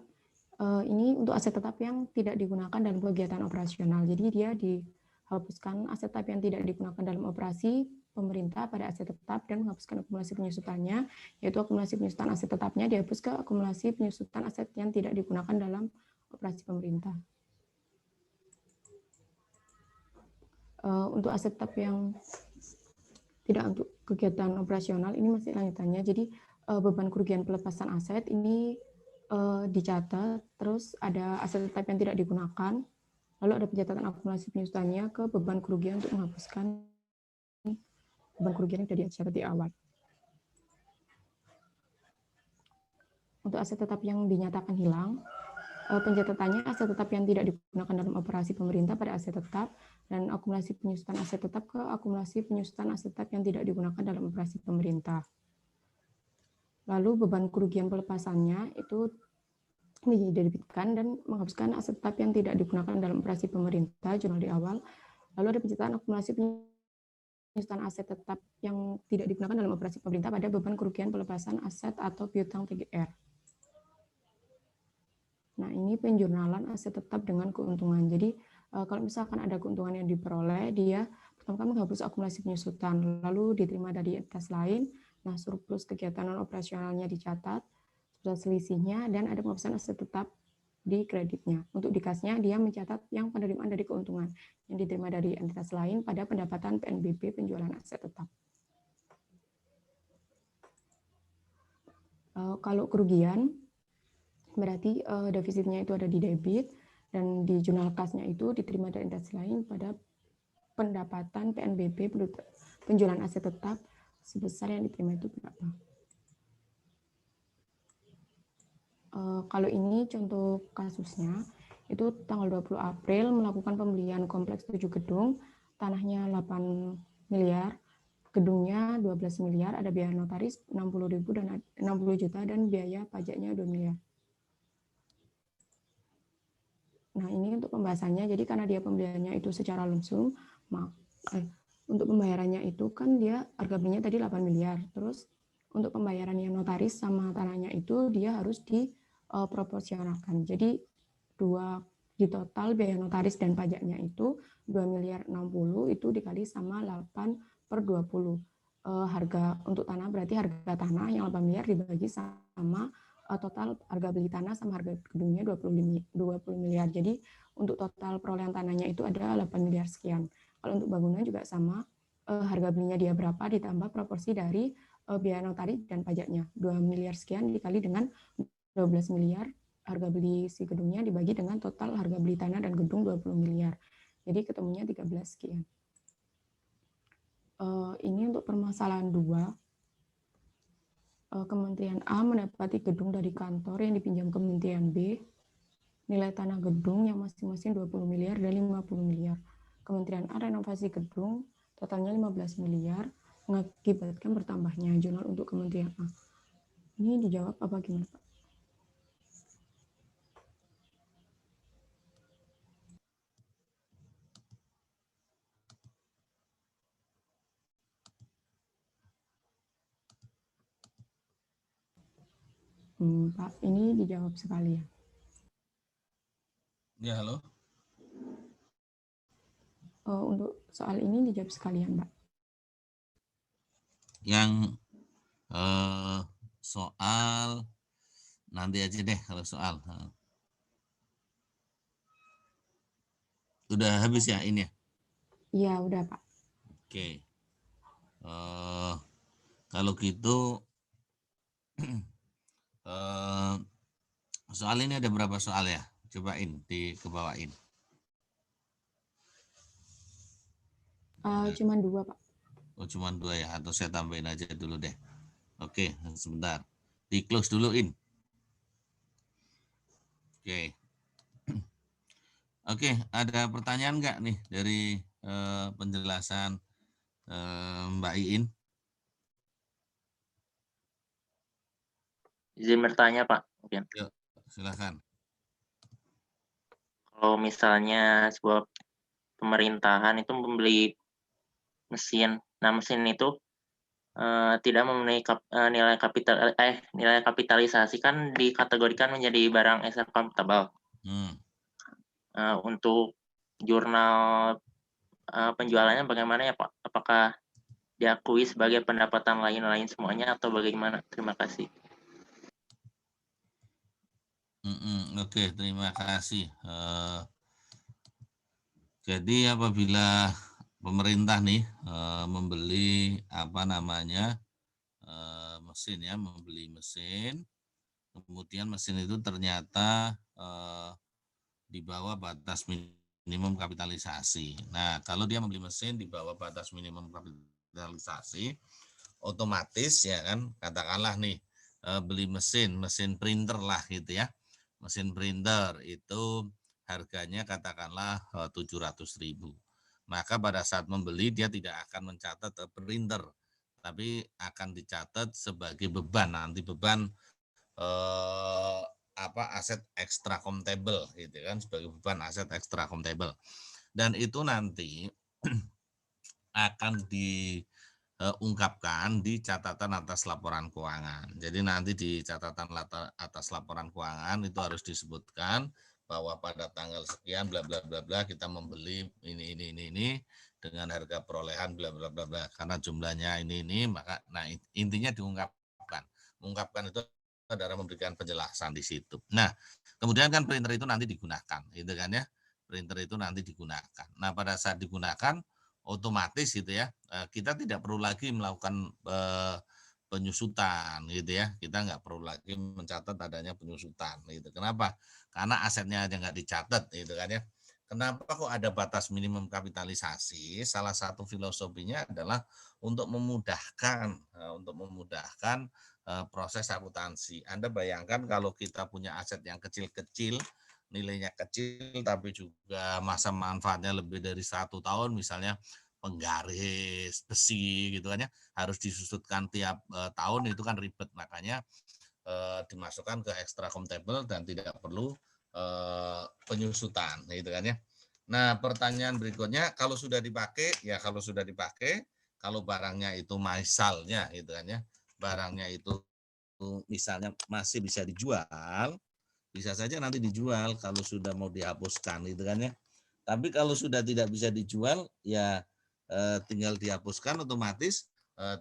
ini untuk aset tetap yang tidak digunakan dalam kegiatan operasional. Jadi dia dihapuskan aset tetap yang tidak digunakan dalam operasi pemerintah pada aset tetap dan menghapuskan akumulasi penyusutannya, yaitu akumulasi penyusutan aset tetapnya dihapus ke akumulasi penyusutan aset yang tidak digunakan dalam operasi pemerintah. Untuk aset tetap yang tidak untuk kegiatan operasional, ini masih lanjutannya. Jadi beban kerugian pelepasan aset ini dicatat, terus ada aset tetap yang tidak digunakan, lalu ada pencatatan akumulasi penyusutannya ke beban kerugian untuk menghapuskan beban kerugian yang sudah dicatat di awal. Untuk aset tetap yang dinyatakan hilang, pencatatannya aset tetap yang tidak digunakan dalam operasi pemerintah pada aset tetap dan akumulasi penyusutan aset tetap ke akumulasi penyusutan aset tetap yang tidak digunakan dalam operasi pemerintah. Lalu beban kerugian pelepasannya itu didebitkan dan menghapuskan aset tetap yang tidak digunakan dalam operasi pemerintah, jurnal di awal. Lalu ada pencatatan akumulasi penyusutan aset tetap yang tidak digunakan dalam operasi pemerintah pada beban kerugian pelepasan aset atau piutang TGR. Nah, ini penjurnalan aset tetap dengan keuntungan. Jadi, kalau misalkan ada keuntungan yang diperoleh, dia pertama menghapus akumulasi penyusutan, lalu diterima dari entitas lain. Nah, surplus kegiatan non-operasionalnya dicatat, sudah selisihnya, dan ada penghapusan aset tetap di kreditnya. Untuk di kasnya, dia mencatat yang penerimaan dari keuntungan yang diterima dari entitas lain pada pendapatan PNBP penjualan aset tetap. Kalau kerugian, berarti defisitnya itu ada di debit, dan di jurnal kasnya itu diterima dari entitas lain pada pendapatan PNBP penjualan aset tetap sebesar yang diterima itu berapa. Kalau ini contoh kasusnya, itu tanggal 20 April melakukan pembelian kompleks 7 gedung, tanahnya 8 miliar, gedungnya 12 miliar, ada biaya notaris 60 juta dan biaya pajaknya 2 miliar. Nah, ini untuk pembahasannya, jadi karena dia pembeliannya itu secara langsung, untuk pembayarannya itu kan dia harga belinya tadi 8 miliar, terus untuk pembayarannya notaris sama tanahnya itu dia harus diproporsionalkan. Jadi di total biaya notaris dan pajaknya itu 2 miliar 60 itu dikali sama 8/20. Harga untuk tanah berarti harga tanah yang 8 miliar dibagi sama total harga beli tanah sama harga gedungnya 20 miliar. Jadi untuk total perolehan tanahnya itu ada 8 miliar sekian. Kalau untuk bangunan juga sama, harga belinya dia berapa ditambah proporsi dari biaya notaris dan pajaknya. 2 miliar sekian dikali dengan 12 miliar harga beli si gedungnya dibagi dengan total harga beli tanah dan gedung 20 miliar. Jadi ketemunya 13 sekian. Ini untuk permasalahan 2. Kementerian A mendapati gedung dari kantor yang dipinjam Kementerian B. Nilai tanah gedung yang masing-masing 20 miliar dan 50 miliar. Kementerian A renovasi gedung totalnya 15 miliar mengakibatkan bertambahnya jurnal untuk Kementerian A. Ini dijawab apa gimana, Pak? Pak, ini dijawab sekali ya. Ya, halo. Untuk soal ini dijawab sekalian, Pak. Yang soal nanti aja deh kalau soal. Udah habis ya ini ya? Iya, udah, Pak. Oke. Kalau gitu soal ini ada berapa soal ya? Cobain dikebawain. Cuman 2, Pak. Oh, cuman 2 ya? Atau saya tambahin aja dulu deh. Oke, sebentar. Di close duluin. Oke. Oke, ada pertanyaan nggak nih dari penjelasan Mbak Iin? Izin bertanya, Pak. Mungkin. Yuk, silakan. Kalau misalnya sebuah pemerintahan itu membeli mesin, nah mesin itu tidak memenuhi nilai kapitalisasi kan dikategorikan menjadi barang as accountable. Untuk jurnal penjualannya bagaimana ya, Pak? Apakah diakui sebagai pendapatan lain semuanya atau bagaimana? Terima kasih. Oke, terima kasih. Jadi apabila pemerintah nih membeli mesin ya, membeli mesin, kemudian mesin itu ternyata di bawah batas minimum kapitalisasi. Nah, kalau dia membeli mesin di bawah batas minimum kapitalisasi, otomatis ya kan, katakanlah nih beli mesin printer lah gitu ya. Mesin printer itu harganya katakanlah 700.000. Maka pada saat membeli dia tidak akan mencatat printer, tapi akan dicatat sebagai beban, nanti beban aset extra countable gitu kan, sebagai beban aset extra countable. Dan itu nanti akan diungkapkan di catatan atas laporan keuangan. Jadi nanti di catatan atas laporan keuangan itu harus disebutkan bahwa pada tanggal sekian bla bla bla bla kita membeli ini dengan harga perolehan bla bla bla bla karena jumlahnya ini maka nah intinya mengungkapkan itu adalah memberikan penjelasan di situ. Nah, kemudian kan printer itu nanti digunakan, gitu kan ya. Printer itu nanti digunakan. Nah, pada saat digunakan otomatis gitu ya, kita tidak perlu lagi melakukan penyusutan gitu ya. Kita nggak perlu lagi mencatat adanya penyusutan gitu. Kenapa? Karena asetnya aja nggak dicatat gitu kan ya. Kenapa kok ada batas minimum kapitalisasi? Salah satu filosofinya adalah untuk memudahkan proses akuntansi. Anda bayangkan kalau kita punya aset yang kecil-kecil, nilainya kecil tapi juga masa manfaatnya lebih dari 1 tahun, misalnya penggaris besi gitu kan ya, harus disusutkan tiap tahun, itu kan ribet. Makanya dimasukkan ke extra countable dan tidak perlu penyusutan gitu kan ya. Nah, pertanyaan berikutnya, kalau sudah dipakai, kalau barangnya itu misalnya gitu kan ya, barangnya itu misalnya masih bisa dijual, bisa saja nanti dijual kalau sudah mau dihapuskan gitu kan ya. Tapi kalau sudah tidak bisa dijual ya tinggal dihapuskan, otomatis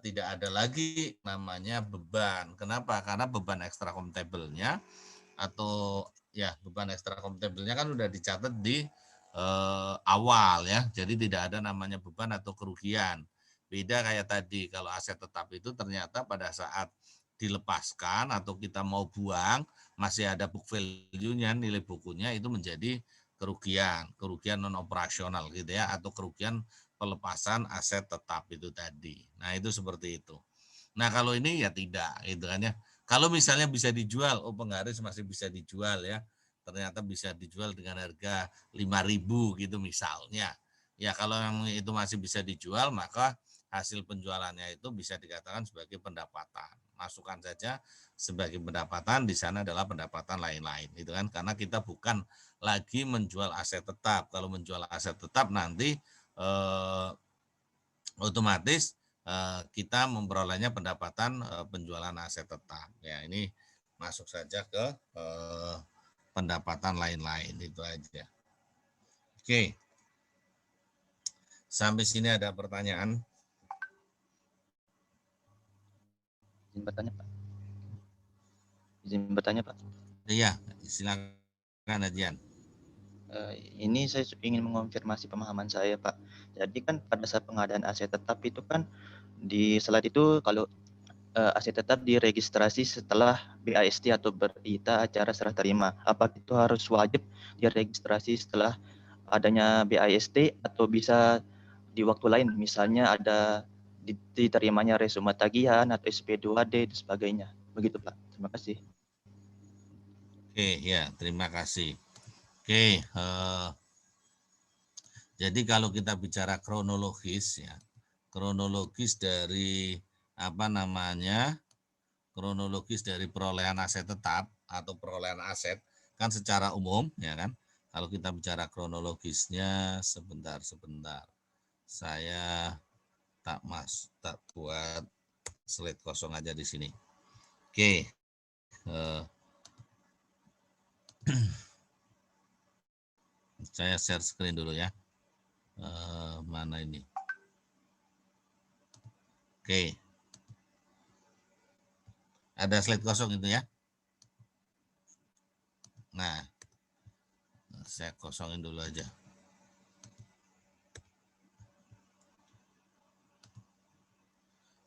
tidak ada lagi namanya beban. Kenapa? Karena beban extra countable-nya atau ya beban ekstra kompatibelnya kan udah dicatat di awal ya. Jadi tidak ada namanya beban atau kerugian. Beda kayak tadi, kalau aset tetap itu ternyata pada saat dilepaskan atau kita mau buang, masih ada book value-nya, nilai bukunya itu menjadi kerugian non operasional gitu ya, atau kerugian pelepasan aset tetap itu tadi. Nah, itu seperti itu. Nah, kalau ini ya tidak gitu kan ya. Kalau misalnya bisa dijual, oh penggaris masih bisa dijual ya. Ternyata bisa dijual dengan harga 5.000 gitu misalnya. Ya kalau memang itu masih bisa dijual, maka hasil penjualannya itu bisa dikatakan sebagai pendapatan. Masukkan saja sebagai pendapatan, di sana adalah pendapatan lain-lain itu kan, karena kita bukan lagi menjual aset tetap. Kalau menjual aset tetap nanti otomatis kita memperolehnya pendapatan penjualan aset tetap. Ya, ini masuk saja ke pendapatan lain-lain, itu aja. Oke. Sampai sini ada pertanyaan? Izin bertanya, Pak. Izin bertanya, Pak. Iya, silakan Adrian. Ini saya ingin mengonfirmasi pemahaman saya, Pak. Jadi kan pada saat pengadaan aset tetap itu kan di slide itu kalau aset tetap diregistrasi setelah BAST atau berita acara serah terima. Apa itu harus wajib diregistrasi setelah adanya BAST atau bisa di waktu lain, misalnya ada diterimanya resume tagihan atau SP2D dan sebagainya. Begitu, Pak. Terima kasih. Oke, ya, terima kasih. Oke, jadi kalau kita bicara kronologis ya, kronologis dari kronologis dari perolehan aset tetap atau perolehan aset kan secara umum ya kan. Kalau kita bicara kronologisnya, sebentar. Saya tak buat slide kosong aja di sini. Oke. Saya share screen dulu ya. Mana ini? Oke. Ada slide kosong itu ya. Nah, saya kosongin dulu aja.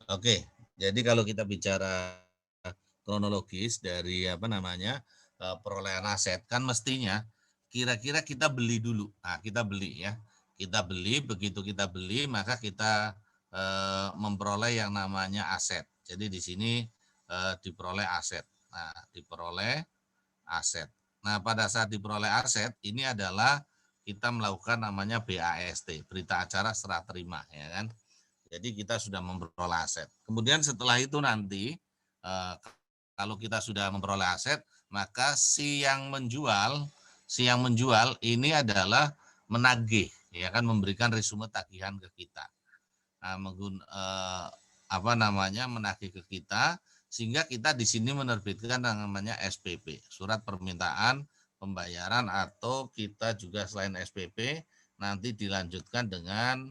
Oke, jadi kalau kita bicara kronologis dari perolehan aset, kan mestinya kira-kira kita beli dulu. Nah, kita beli ya. Kita beli, begitu kita beli maka kita memperoleh yang namanya aset. Jadi di sini diperoleh aset. Nah, diperoleh aset. Nah, pada saat diperoleh aset ini adalah kita melakukan namanya BAST, berita acara serah terima ya kan. Jadi kita sudah memperoleh aset. Kemudian setelah itu nanti kalau kita sudah memperoleh aset, maka si yang menjual ini adalah menagih, ya kan, memberikan resume tagihan ke kita. Menagih ke kita, sehingga kita di sini menerbitkan namanya SPP, surat permintaan pembayaran, atau kita juga selain SPP nanti dilanjutkan dengan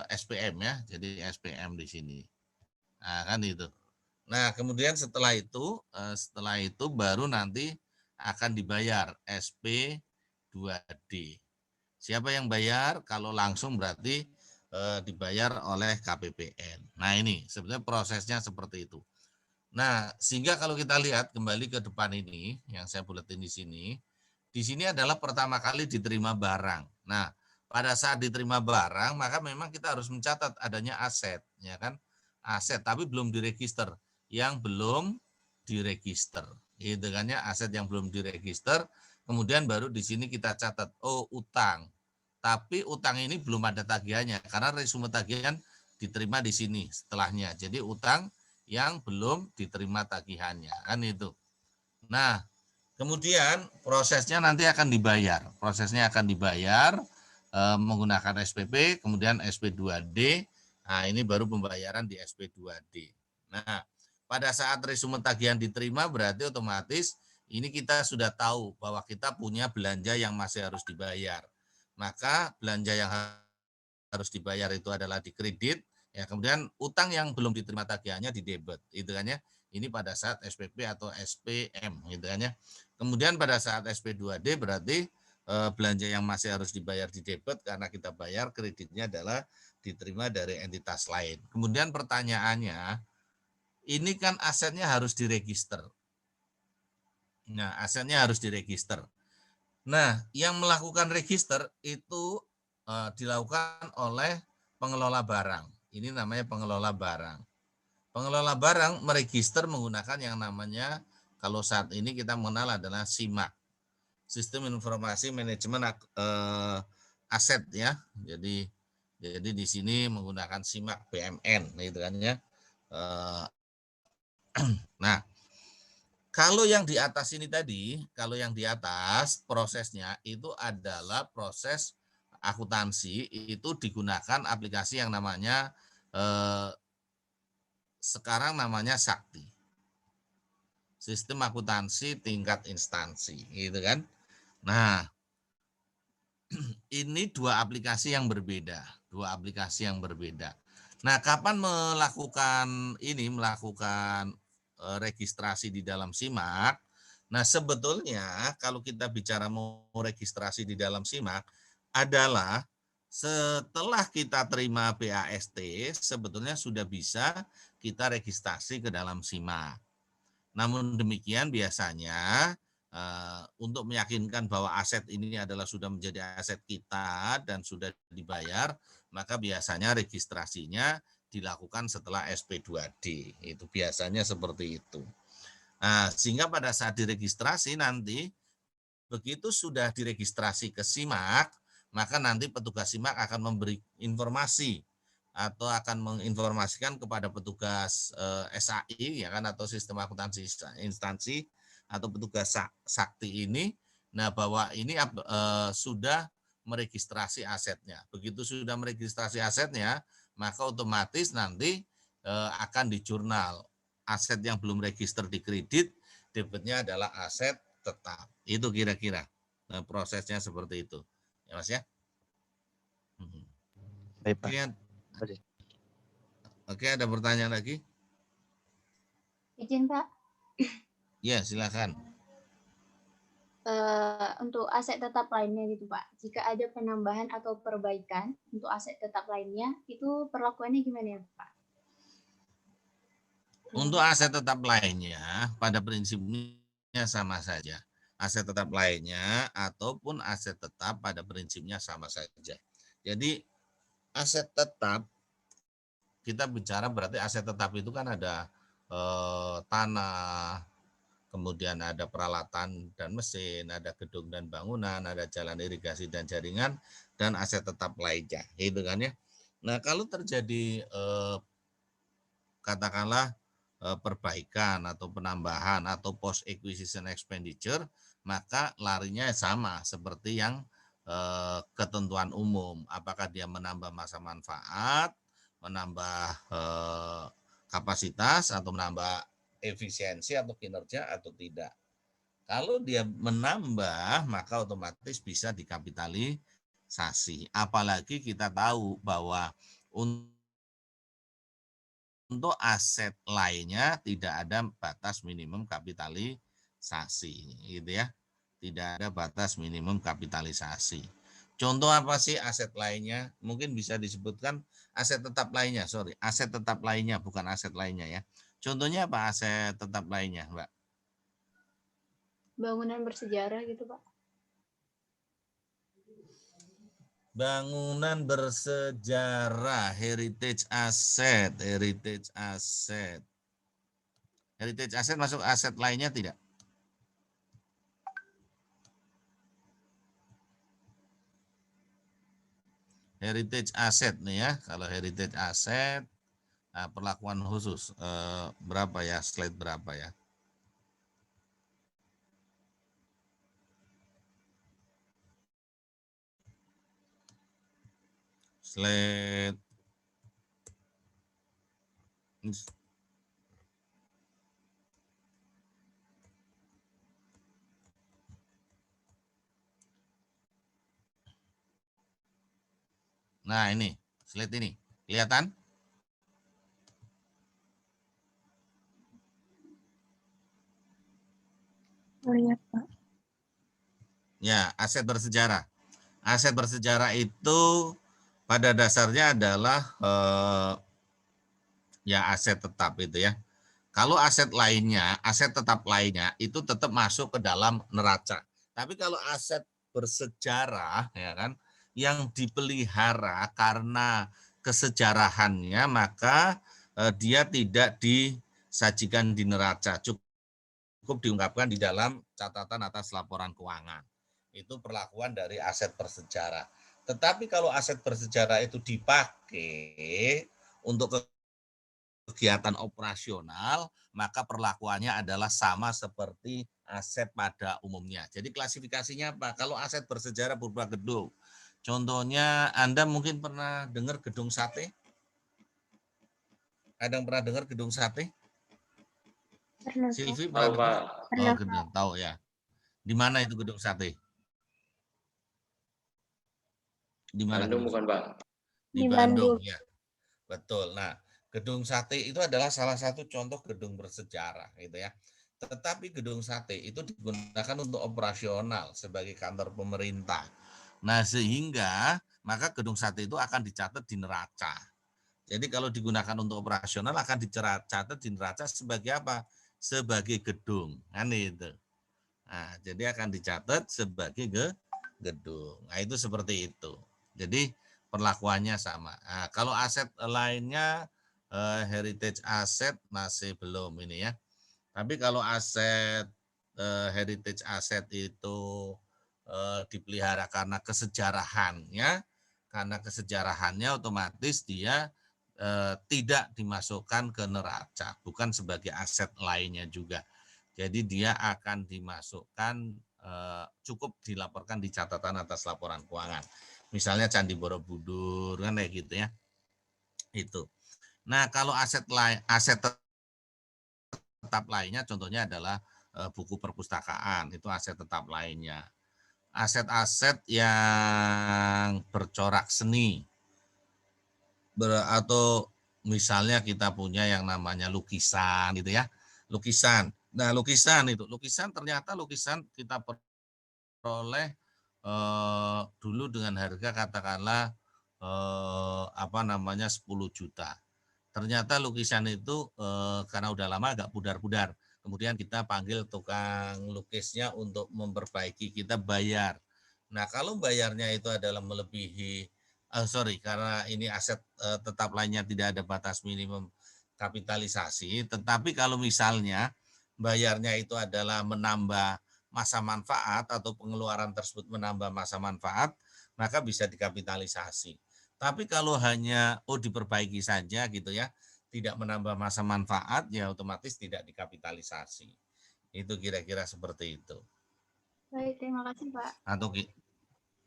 SPM ya, jadi SPM di sini. Nah, kan itu. Nah, kemudian setelah itu baru nanti akan dibayar SP2D. Siapa yang bayar? Kalau langsung berarti dibayar oleh KPPN. Nah, ini sebenarnya prosesnya seperti itu. Nah, sehingga kalau kita lihat kembali ke depan ini, yang saya buletin di sini adalah pertama kali diterima barang. Nah, pada saat diterima barang, maka memang kita harus mencatat adanya aset, ya kan? Aset, tapi belum diregister. Yang belum diregister, gitu kan ya, aset yang belum diregister. Kemudian baru di sini kita catat, oh utang. Tapi utang ini belum ada tagihannya, karena resume tagihan diterima di sini setelahnya. Jadi utang yang belum diterima tagihannya, kan itu. Nah, kemudian prosesnya nanti akan dibayar. Prosesnya akan dibayar menggunakan SPP, kemudian SP2D. Nah, ini baru pembayaran di SP2D. Nah, pada saat resume tagihan diterima berarti otomatis ini kita sudah tahu bahwa kita punya belanja yang masih harus dibayar. Maka belanja yang harus dibayar itu adalah di kredit, ya, kemudian utang yang belum diterima tagihannya di debit, itu kan ya. Ini pada saat SPP atau SPM gitu kan ya. Kemudian pada saat SP2D berarti belanja yang masih harus dibayar di debit karena kita bayar kreditnya adalah diterima dari entitas lain. Kemudian pertanyaannya, ini kan asetnya harus diregister. Nah, asetnya harus diregister. Nah, yang melakukan register itu dilakukan oleh pengelola barang. Ini namanya pengelola barang. Pengelola barang meregister menggunakan yang namanya, kalau saat ini kita mengenal adalah SIMAK, Sistem Informasi Manajemen Aset ya. Jadi di sini menggunakan SIMAK BMN, gitu kan ya. Nah, kalau yang di atas ini tadi, kalau yang di atas prosesnya itu adalah proses akuntansi, itu digunakan aplikasi yang namanya sekarang namanya Sakti. Sistem akuntansi tingkat instansi, gitu kan. Nah, ini dua aplikasi yang berbeda, Nah, kapan melakukan registrasi di dalam SIMAK? Nah, sebetulnya kalau kita bicara mau registrasi di dalam SIMAK adalah setelah kita terima BAST, sebetulnya sudah bisa kita registrasi ke dalam SIMAK. Namun demikian biasanya untuk meyakinkan bahwa aset ini adalah sudah menjadi aset kita dan sudah dibayar, maka biasanya registrasinya dilakukan setelah SP2D. Itu biasanya seperti itu. Nah, sehingga pada saat diregistrasi nanti, begitu sudah diregistrasi ke SIMAK, maka nanti petugas SIMAK akan memberi informasi atau akan menginformasikan kepada petugas SAI ya kan, atau sistem akuntansi instansi atau petugas Sakti ini, nah bahwa ini sudah meregistrasi asetnya. Begitu sudah meregistrasi asetnya, maka otomatis nanti akan dijurnal aset yang belum register di kredit, debitnya adalah aset tetap. Itu kira-kira prosesnya seperti itu, ya Mas ya. Baik, Pak. Oke, ada pertanyaan lagi? Izin Pak. Ya, silakan. Untuk aset tetap lainnya gitu Pak, jika ada penambahan atau perbaikan untuk aset tetap lainnya, itu perlakuannya gimana ya Pak? Untuk aset tetap lainnya, pada prinsipnya sama saja. Aset tetap lainnya ataupun aset tetap pada prinsipnya sama saja. Jadi aset tetap, kita bicara berarti aset tetap itu kan ada tanah, kemudian ada peralatan dan mesin, ada gedung dan bangunan, ada jalan irigasi dan jaringan, dan aset tetap lainnya, gitu kan ya. Nah, kalau terjadi katakanlah perbaikan atau penambahan atau post acquisition expenditure, maka larinya sama seperti yang ketentuan umum. Apakah dia menambah masa manfaat, menambah kapasitas, atau menambah efisiensi atau kinerja atau tidak. Kalau dia menambah, maka otomatis bisa dikapitalisasi. Apalagi kita tahu bahwa untuk aset lainnya tidak ada batas minimum kapitalisasi, gitu ya. Tidak ada batas minimum kapitalisasi. Contoh apa sih aset lainnya? Mungkin bisa disebutkan aset tetap lainnya, aset tetap lainnya, bukan aset lainnya ya. Contohnya apa aset tetap lainnya, Mbak? Bangunan bersejarah gitu Pak. Bangunan bersejarah, heritage asset. Heritage asset masuk aset lainnya tidak? Heritage asset nih ya, kalau heritage asset, nah perlakuan khusus berapa ya, slide berapa ya? Slide nah ini, slide ini, kelihatan? lihat, Pak. Ya, aset bersejarah. Aset bersejarah itu pada dasarnya adalah ya aset tetap itu ya. Kalau aset lainnya, aset tetap lainnya itu tetap masuk ke dalam neraca. Tapi kalau aset bersejarah ya kan yang dipelihara karena kesejarahannya maka dia tidak disajikan di neraca, cukup diungkapkan di dalam catatan atas laporan keuangan. Itu perlakuan dari aset bersejarah. Tetapi kalau aset bersejarah itu dipakai untuk kegiatan operasional, maka perlakuannya adalah sama seperti aset pada umumnya. Jadi klasifikasinya apa? Kalau aset bersejarah berupa gedung, contohnya Anda mungkin pernah dengar gedung sate? Ada yang pernah dengar gedung sate? Pernah, Pak. Silvi Tahu, pernah dengar? Pak. Oh, Pernah, gedung, Pak. tahu ya. Di mana itu gedung sate? Di mana Bandung gedung bukan, sate? Pak? Di Di Bandung, Bandung. ya. Betul. Nah, gedung sate itu adalah salah satu contoh gedung bersejarah gitu ya. Tetapi gedung sate itu digunakan untuk operasional sebagai kantor pemerintah. Nah, sehingga maka gedung sate itu akan dicatat di neraca. Jadi kalau digunakan untuk operasional akan dicatat di neraca sebagai apa? Sebagai gedung. Kan itu. Nah, jadi akan dicatat sebagai gedung. Nah, itu seperti itu. Jadi perlakuannya sama. Nah, kalau aset lainnya heritage aset masih belum ini ya. Tapi kalau aset heritage aset itu dipelihara karena kesejarahannya otomatis dia tidak dimasukkan ke neraca, bukan sebagai aset lainnya juga. Jadi dia akan dimasukkan cukup dilaporkan di catatan atas laporan keuangan. Misalnya Candi Borobudur kan kayak gitu ya. Itu. Nah, kalau aset tetap lainnya contohnya adalah buku perpustakaan, itu aset tetap lainnya. Aset-aset yang bercorak seni atau misalnya kita punya yang namanya lukisan gitu ya. Lukisan. Nah, lukisan ternyata lukisan kita peroleh dulu dengan harga katakanlah 10 juta. Ternyata lukisan itu karena udah lama agak pudar-pudar. Kemudian kita panggil tukang lukisnya untuk memperbaiki, kita bayar. Nah, kalau bayarnya itu adalah melebihi karena ini aset tetap lainnya tidak ada batas minimum kapitalisasi, tetapi kalau misalnya bayarnya itu adalah menambah masa manfaat atau pengeluaran tersebut menambah masa manfaat, maka bisa dikapitalisasi. Tapi kalau hanya diperbaiki saja gitu ya, tidak menambah masa manfaat ya otomatis tidak dikapitalisasi. Itu kira-kira seperti itu. Baik, terima kasih, Pak. Atau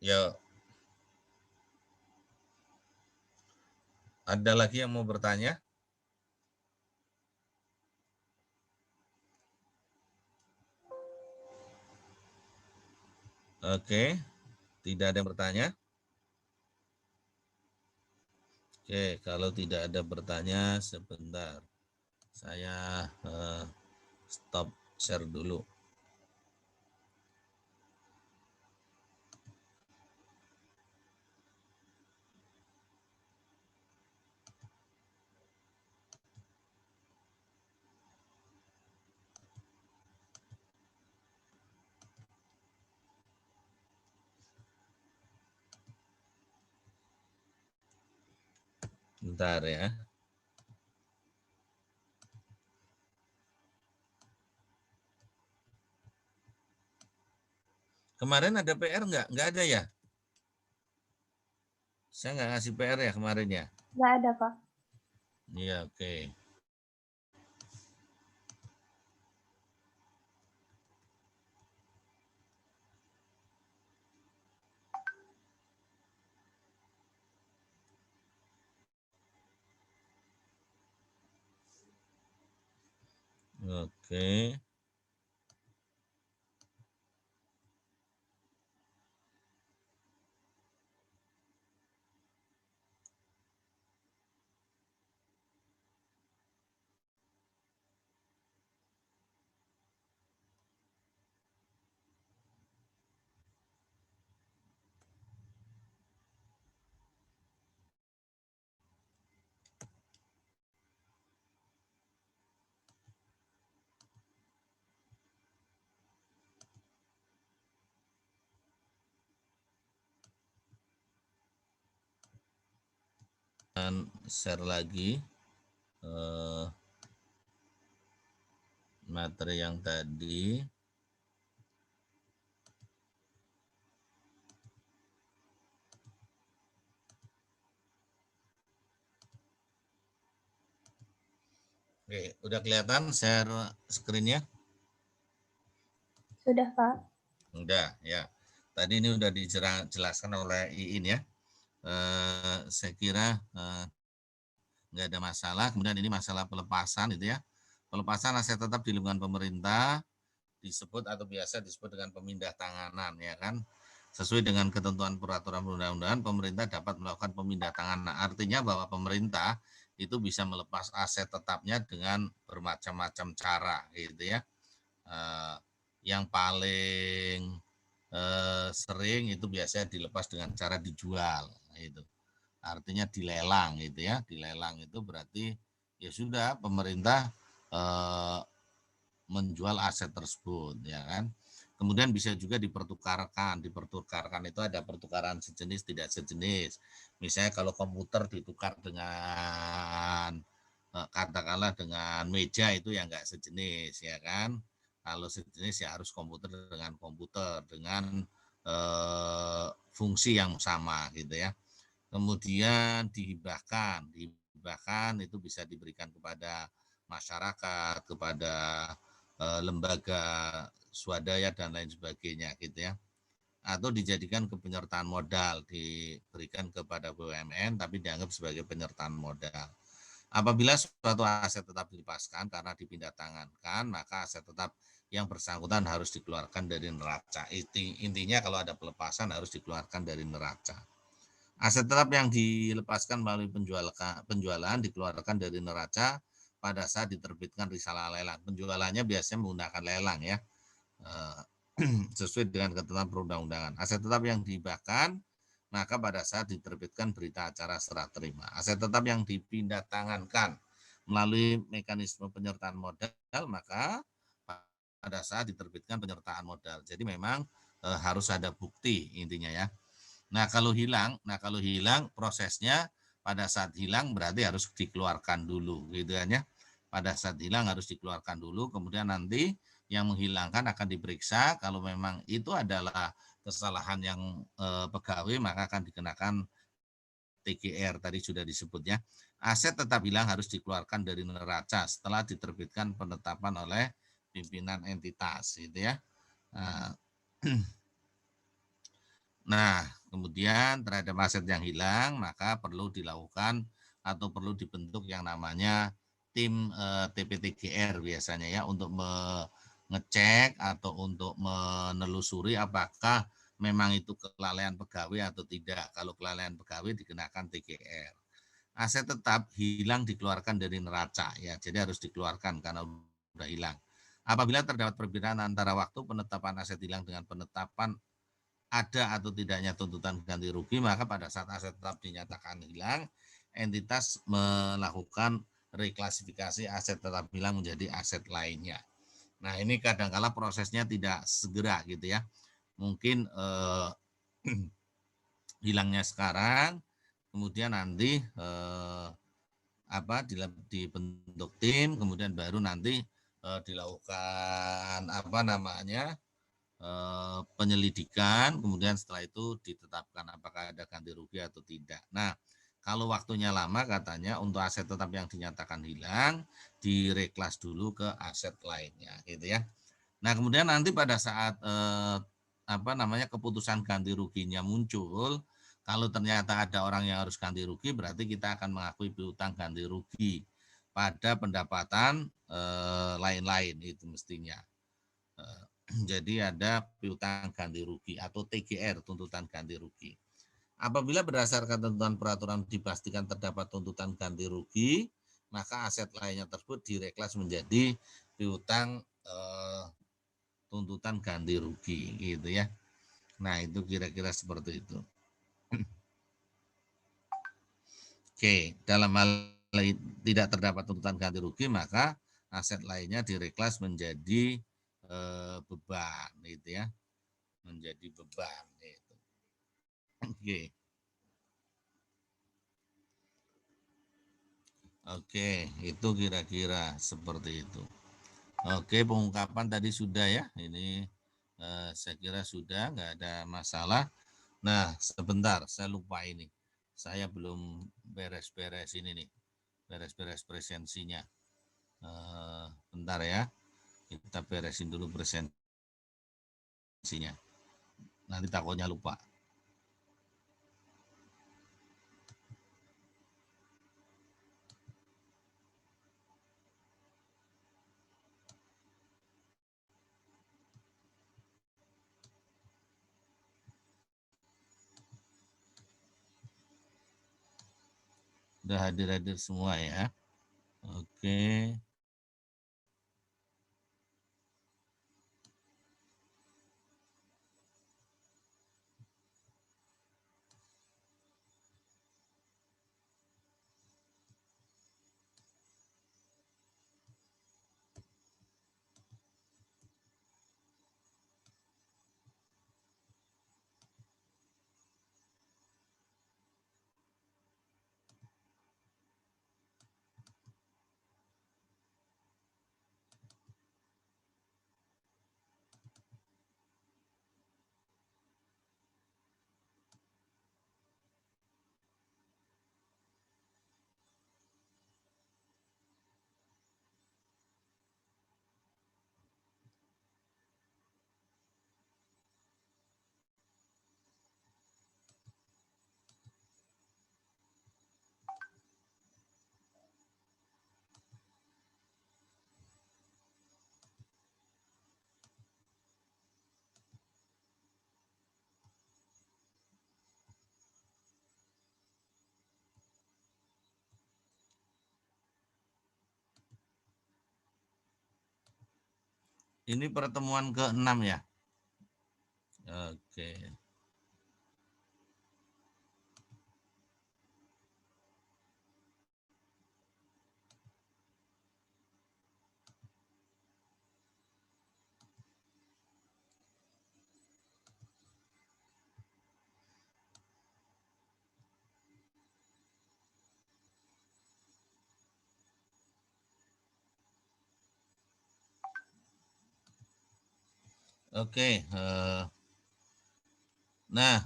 ya ada lagi yang mau bertanya? Oke, tidak ada yang bertanya. Oke, kalau tidak ada bertanya sebentar. Saya stop share dulu. Bentar ya. Kemarin ada PR nggak? Nggak ada ya? Saya nggak ngasih PR ya kemarin ya? Nggak ada, Pak. Iya, oke. Oke. akan share lagi materi yang tadi. Oke, udah kelihatan share screen-nya? Sudah, Pak. Udah, ya. Tadi ini udah dijelaskan oleh Iin ya. Saya kira nggak ada masalah. Kemudian ini masalah pelepasan itu ya. Pelepasan aset tetap di lingkungan pemerintah disebut atau biasa disebut dengan pemindah tanganan ya kan. Sesuai dengan ketentuan peraturan perundang-undangan, pemerintah dapat melakukan pemindah tanganan. Artinya bahwa pemerintah itu bisa melepas aset tetapnya dengan bermacam-macam cara gitu ya. Yang paling sering itu biasanya dilepas dengan cara dijual itu. Artinya dilelang gitu ya. Dilelang itu berarti ya sudah pemerintah menjual aset tersebut ya kan. Kemudian bisa juga dipertukarkan. Dipertukarkan itu ada pertukaran sejenis tidak sejenis. Misalnya kalau komputer ditukar dengan katakanlah dengan meja itu yang enggak sejenis ya kan. Kalau sejenis ya harus komputer dengan komputer dengan fungsi yang sama gitu ya. Kemudian dihibahkan itu bisa diberikan kepada masyarakat, kepada lembaga swadaya dan lain sebagainya gitu ya. Atau dijadikan ke penyertaan modal, diberikan kepada BUMN tapi dianggap sebagai penyertaan modal. Apabila suatu aset tetap dilepaskan karena dipindah tangankan, maka aset tetap yang bersangkutan harus dikeluarkan dari neraca. Intinya kalau ada pelepasan harus dikeluarkan dari neraca. Aset tetap yang dilepaskan melalui penjualan dikeluarkan dari neraca pada saat diterbitkan risalah lelang. Penjualannya biasanya menggunakan lelang ya, sesuai dengan ketentuan perundang-undangan. Aset tetap yang dihibahkan maka pada saat diterbitkan berita acara serah terima. Aset tetap yang dipindah tangankan melalui mekanisme penyertaan modal maka pada saat diterbitkan penyertaan modal. Jadi memang harus ada bukti intinya ya. Nah kalau hilang prosesnya pada saat hilang berarti harus dikeluarkan dulu gitu kan ya. Pada saat hilang harus dikeluarkan dulu, kemudian nanti yang menghilangkan akan diperiksa. Kalau memang itu adalah kesalahan yang pegawai maka akan dikenakan TGR tadi sudah disebutnya. Aset tetap hilang harus dikeluarkan dari neraca setelah diterbitkan penetapan oleh pimpinan entitas gitu ya. Nah, kemudian terhadap aset yang hilang maka perlu dilakukan atau perlu dibentuk yang namanya tim TPTGR biasanya ya untuk mengecek atau untuk menelusuri apakah memang itu kelalaian pegawai atau tidak. Kalau kelalaian pegawai dikenakan TGR. Aset tetap hilang dikeluarkan dari neraca ya, jadi harus dikeluarkan karena sudah hilang. Apabila terdapat perbedaan antara waktu penetapan aset hilang dengan penetapan ada atau tidaknya tuntutan ganti rugi, maka pada saat aset tetap dinyatakan hilang, entitas melakukan reklasifikasi aset tetap hilang menjadi aset lainnya. Nah ini kadang-kala prosesnya tidak segera gitu ya. Mungkin hilangnya sekarang, kemudian nanti dibentuk tim, kemudian baru nanti dilakukan penyelidikan, kemudian setelah itu ditetapkan apakah ada ganti rugi atau tidak. Nah, kalau waktunya lama katanya untuk aset tetap yang dinyatakan hilang direklas dulu ke aset lainnya gitu ya. Nah, kemudian nanti pada saat keputusan ganti ruginya muncul, kalau ternyata ada orang yang harus ganti rugi berarti kita akan mengakui piutang ganti rugi pada pendapatan lain-lain itu mestinya. Jadi ada piutang ganti rugi atau TGR, tuntutan ganti rugi. Apabila berdasarkan ketentuan peraturan dipastikan terdapat tuntutan ganti rugi, maka aset lainnya tersebut direklas menjadi piutang tuntutan ganti rugi gitu ya. Nah, itu kira-kira seperti itu. Oke, dalam hal tidak terdapat tuntutan ganti rugi, maka aset lainnya direklas menjadi beban gitu ya, menjadi beban gitu. Oke. Oke, itu kira-kira seperti itu. Oke, pengungkapan tadi sudah ya. Ini saya kira sudah, nggak ada masalah. Nah, sebentar, saya lupa ini. Saya belum beres-beres ini nih, beres-beres presensinya. Bentar ya, kita beresin dulu presensinya. Nanti takutnya lupa. Udah hadir-hadir semua ya. Oke. Ini pertemuan ke-6 ya. Oke. Oke. Nah,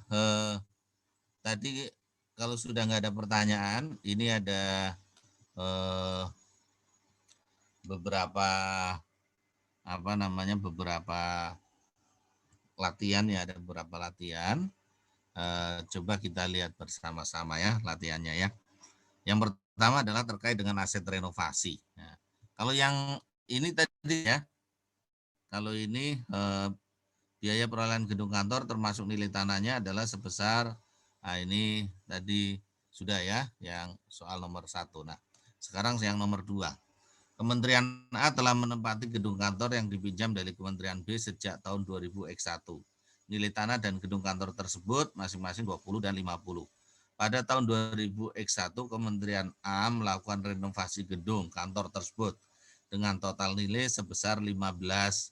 tadi kalau sudah nggak ada pertanyaan, ini ada beberapa beberapa latihan ya, ada beberapa latihan. Coba kita lihat bersama-sama ya latihannya ya. Yang pertama adalah terkait dengan aset renovasi. Nah, kalau yang ini tadi ya, kalau ini biaya perolehan gedung kantor termasuk nilai tanahnya adalah sebesar, nah ini tadi sudah ya, yang soal nomor 1. Nah, sekarang yang nomor 2. Kementerian A telah menempati gedung kantor yang dipinjam dari Kementerian B sejak tahun 2000X1. Nilai tanah dan gedung kantor tersebut masing-masing 20 dan 50. Pada tahun 2000X1, Kementerian A melakukan renovasi gedung kantor tersebut dengan total nilai sebesar 15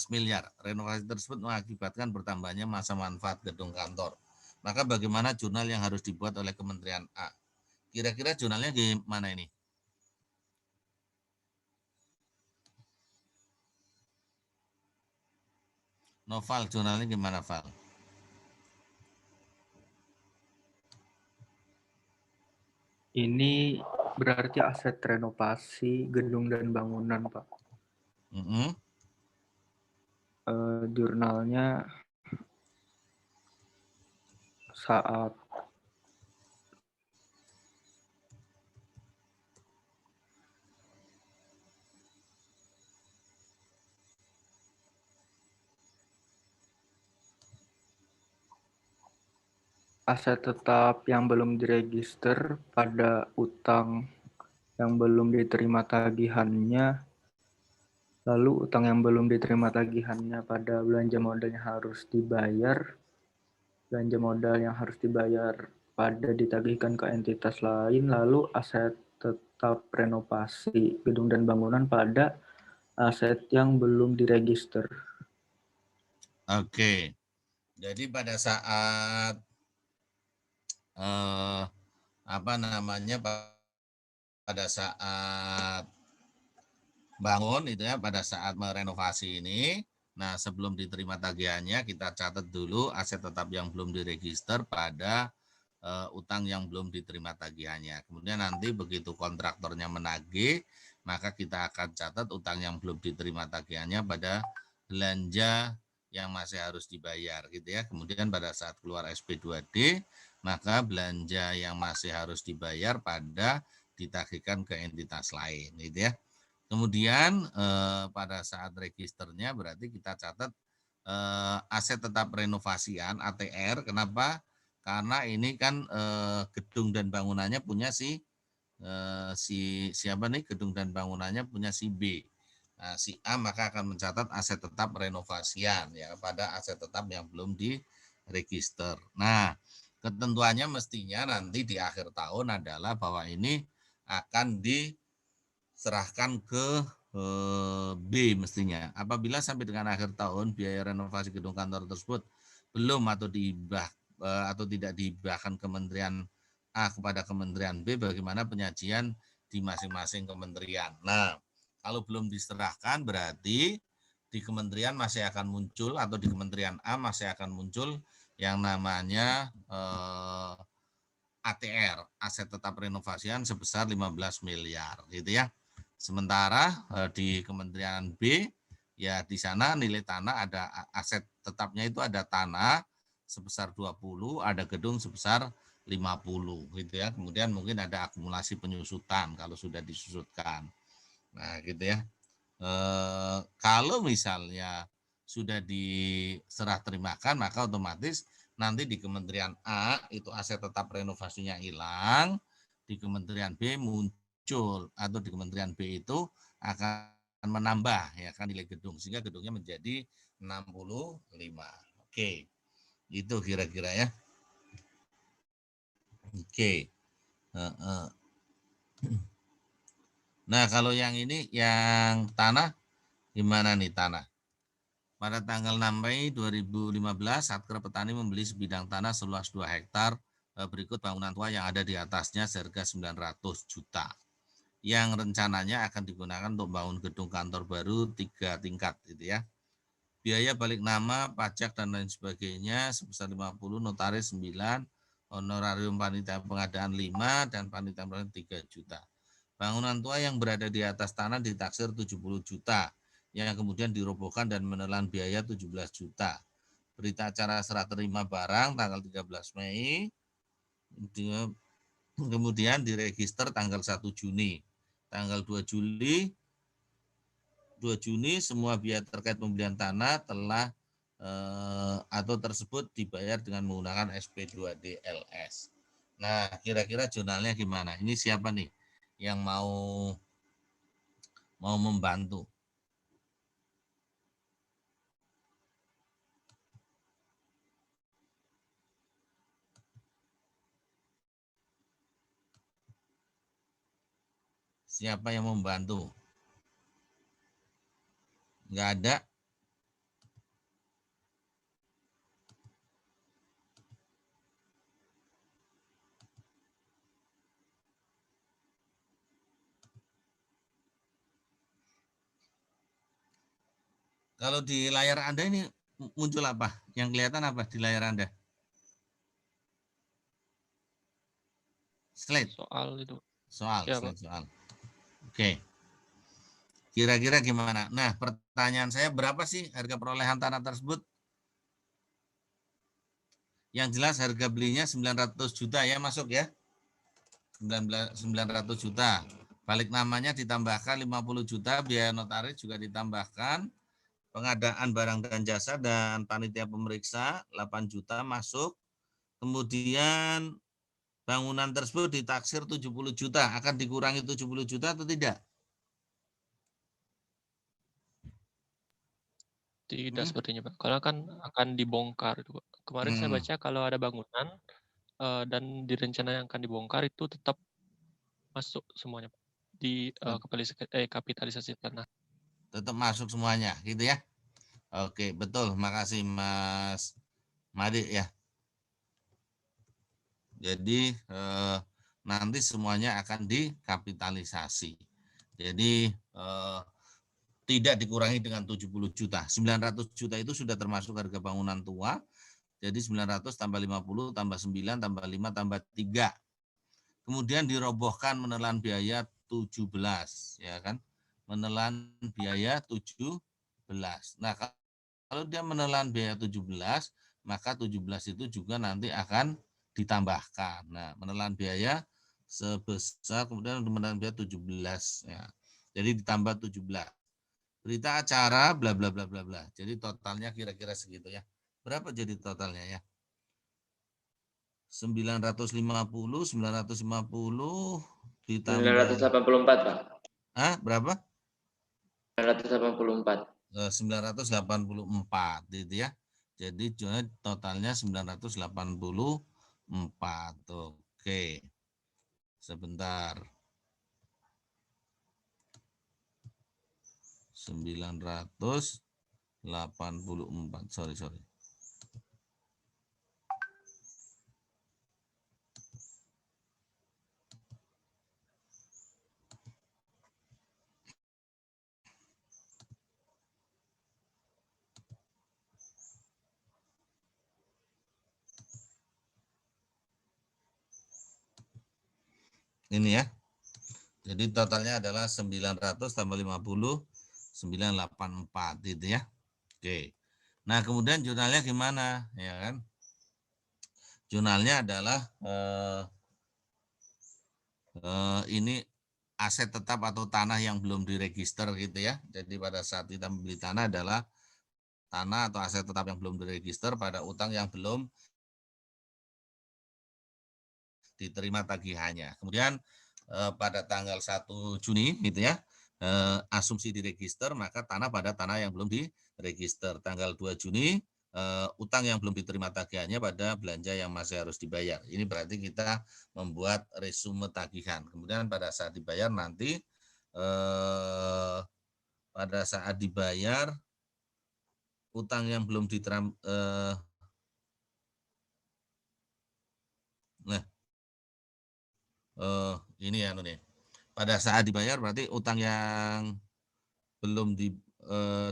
miliar. Renovasi tersebut mengakibatkan bertambahnya masa manfaat gedung kantor. Maka bagaimana jurnal yang harus dibuat oleh Kementerian A? Kira-kira jurnalnya gimana ini? Noval, jurnalnya gimana, Val? Ini berarti aset renovasi gedung dan bangunan, Pak. Jurnalnya saat aset tetap yang belum diregister pada utang yang belum diterima tagihannya, lalu utang yang belum diterima tagihannya pada belanja modalnya harus dibayar, belanja modal yang harus dibayar pada ditagihkan ke entitas lain, lalu aset tetap renovasi gedung dan bangunan pada aset yang belum diregister. Oke, jadi pada saat apa namanya, pada saat bangun itu ya, pada saat merenovasi ini. Nah, sebelum diterima tagihannya kita catat dulu aset tetap yang belum diregister pada utang yang belum diterima tagihannya. Kemudian nanti begitu kontraktornya menagih, maka kita akan catat utang yang belum diterima tagihannya pada belanja yang masih harus dibayar gitu ya. Kemudian pada saat keluar SP2D, maka belanja yang masih harus dibayar pada ditagihkan ke entitas lain gitu ya. Kemudian pada saat registernya berarti kita catat aset tetap renovasian ATR. Kenapa? Karena ini kan gedung dan bangunannya punya si siapa nih, gedung dan bangunannya punya si B. Nah, si A maka akan mencatat aset tetap renovasian ya pada aset tetap yang belum diregister. Nah, ketentuannya mestinya nanti di akhir tahun adalah bahwa ini akan diserahkan ke B mestinya. Apabila sampai dengan akhir tahun biaya renovasi gedung kantor tersebut belum atau diibah atau tidak dihibahkan Kementerian A kepada Kementerian B, bagaimana penyajian di masing-masing kementerian. Nah, kalau belum diserahkan berarti di kementerian masih akan muncul atau di Kementerian A masih akan muncul yang namanya ATR, aset tetap renovasian sebesar 15 miliar gitu ya. Sementara di Kementerian B ya di sana nilai tanah ada aset tetapnya itu ada tanah sebesar 20, ada gedung sebesar 50 gitu ya. Kemudian mungkin ada akumulasi penyusutan kalau sudah disusutkan. Nah, gitu ya. Kalau misalnya sudah diserah terimakan maka otomatis nanti di Kementerian A itu aset tetap renovasinya hilang, di Kementerian B muncul atau di Kementerian B itu akan menambah ya kan nilai gedung sehingga gedungnya menjadi 65. Oke. Itu kira-kira ya. Oke. Nah, kalau yang ini yang tanah gimana nih tanah? Pada tanggal 6 Mei 2015, Satker Petani membeli sebidang tanah seluas 2 hektar berikut bangunan tua yang ada di atasnya seharga 900 juta. Yang rencananya akan digunakan untuk bangun gedung kantor baru 3 tingkat gitu ya. Biaya balik nama, pajak dan lain sebagainya sebesar 50, notaris 9, honorarium panitia pengadaan 5 dan panitia pengadaan 3 juta. Bangunan tua yang berada di atas tanah ditaksir 70 juta yang kemudian dirobohkan dan menelan biaya 17 juta. Berita acara serah terima barang tanggal 13 Mei, kemudian diregister tanggal 1 Juni. Tanggal 2 Juni semua biaya terkait pembelian tanah telah atau tersebut dibayar dengan menggunakan SP2D LS. Nah, kira-kira jurnalnya gimana? Ini siapa nih yang mau membantu? Siapa yang membantu? Nggak ada. Kalau di layar Anda ini muncul apa? Yang kelihatan apa di layar Anda? Slide. Soal itu. Soal, Ya, slide soal. Oke. Kira-kira gimana? Nah, pertanyaan saya berapa sih harga perolehan tanah tersebut? Yang jelas harga belinya 900 juta ya masuk ya. 900 juta. Balik namanya ditambahkan 50 juta, biaya notaris juga ditambahkan. Pengadaan barang dan jasa dan panitia pemeriksa 8 juta masuk. Kemudian bangunan tersebut ditaksir 70 juta. Akan dikurangi 70 juta atau tidak? Tidak sepertinya, Pak. Karena kan akan dibongkar itu, Pak. Kemarin saya baca kalau ada bangunan dan direncanakan akan dibongkar itu tetap masuk semuanya, Pak. Di kapitalisasi tanah. Tetap masuk semuanya, gitu ya? Oke, betul. Makasih Mas Made ya. Jadi nanti semuanya akan dikapitalisasi. Jadi tidak dikurangi dengan 70 juta. 900 juta itu sudah termasuk harga bangunan tua. Jadi 900 tambah 50 tambah 9 tambah 5 tambah 3. Kemudian dirobohkan menelan biaya 17, ya kan? Menelan biaya 17. Nah, kalau dia menelan biaya 17, maka 17 itu juga nanti akan ditambahkan. Nah, menelan biaya sebesar, kemudian menelan biaya 17, ya. Jadi ditambah 17. Berita acara bla bla bla bla bla. Jadi totalnya kira-kira segitu ya. Berapa jadi totalnya ya? 950 ditambah 984, Pak. Berapa? 984. 984 gitu ya. Jadi totalnya 984. Oke. Sebentar. 984. Sorry. Ini ya. Jadi totalnya adalah 900 tambah 50, 984 gitu ya. Oke. Nah, kemudian jurnalnya gimana? Ya kan? Jurnalnya adalah ini aset tetap atau tanah yang belum diregister gitu ya. Jadi pada saat kita membeli tanah adalah tanah atau aset tetap yang belum diregister pada utang yang belum diterima tagihannya. Kemudian pada tanggal 1 Juni gitu ya, asumsi diregister, maka tanah pada tanah yang belum diregister. Tanggal 2 Juni utang yang belum diterima tagihannya pada belanja yang masih harus dibayar. Ini berarti kita membuat resume tagihan. Kemudian pada saat dibayar nanti pada saat dibayar utang yang belum diterima ini ya nih. Pada saat dibayar berarti utang yang belum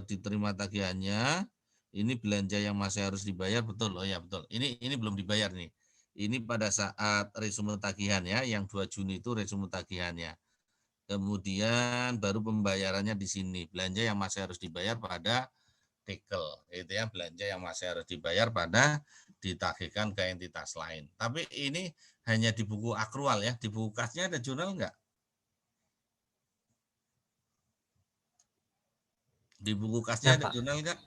diterima tagihannya, ini belanja yang masih harus dibayar, betul. Oh ya betul. Ini belum dibayar nih. Ini pada saat resume tagihan ya, yang 2 Juni itu resume tagihannya. Kemudian baru pembayarannya di sini. Belanja yang masih harus dibayar pada tekel, itu ya, belanja yang masih harus dibayar pada ditagihkan ke entitas lain. Tapi ini hanya di buku akrual ya, di buku kasnya ada jurnal enggak? Di buku kasnya ada jurnal enggak?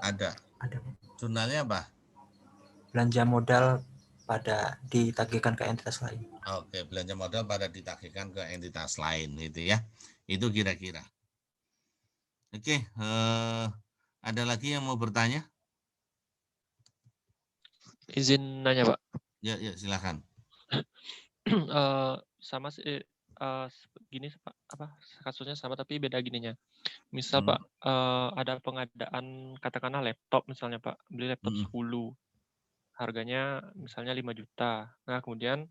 Ada. Ada. Jurnalnya apa? Belanja modal pada ditagihkan ke entitas lain. Oke, belanja modal pada ditagihkan ke entitas lain itu ya. Itu kira-kira. Oke, ada lagi yang mau bertanya? Izin nanya, Pak. Ya, silakan. Sama sih gini Pak, kasusnya sama tapi beda gininya. Misal Pak, ada pengadaan katakanlah laptop misalnya Pak, beli laptop 10. Harganya misalnya 5 juta. Nah, kemudian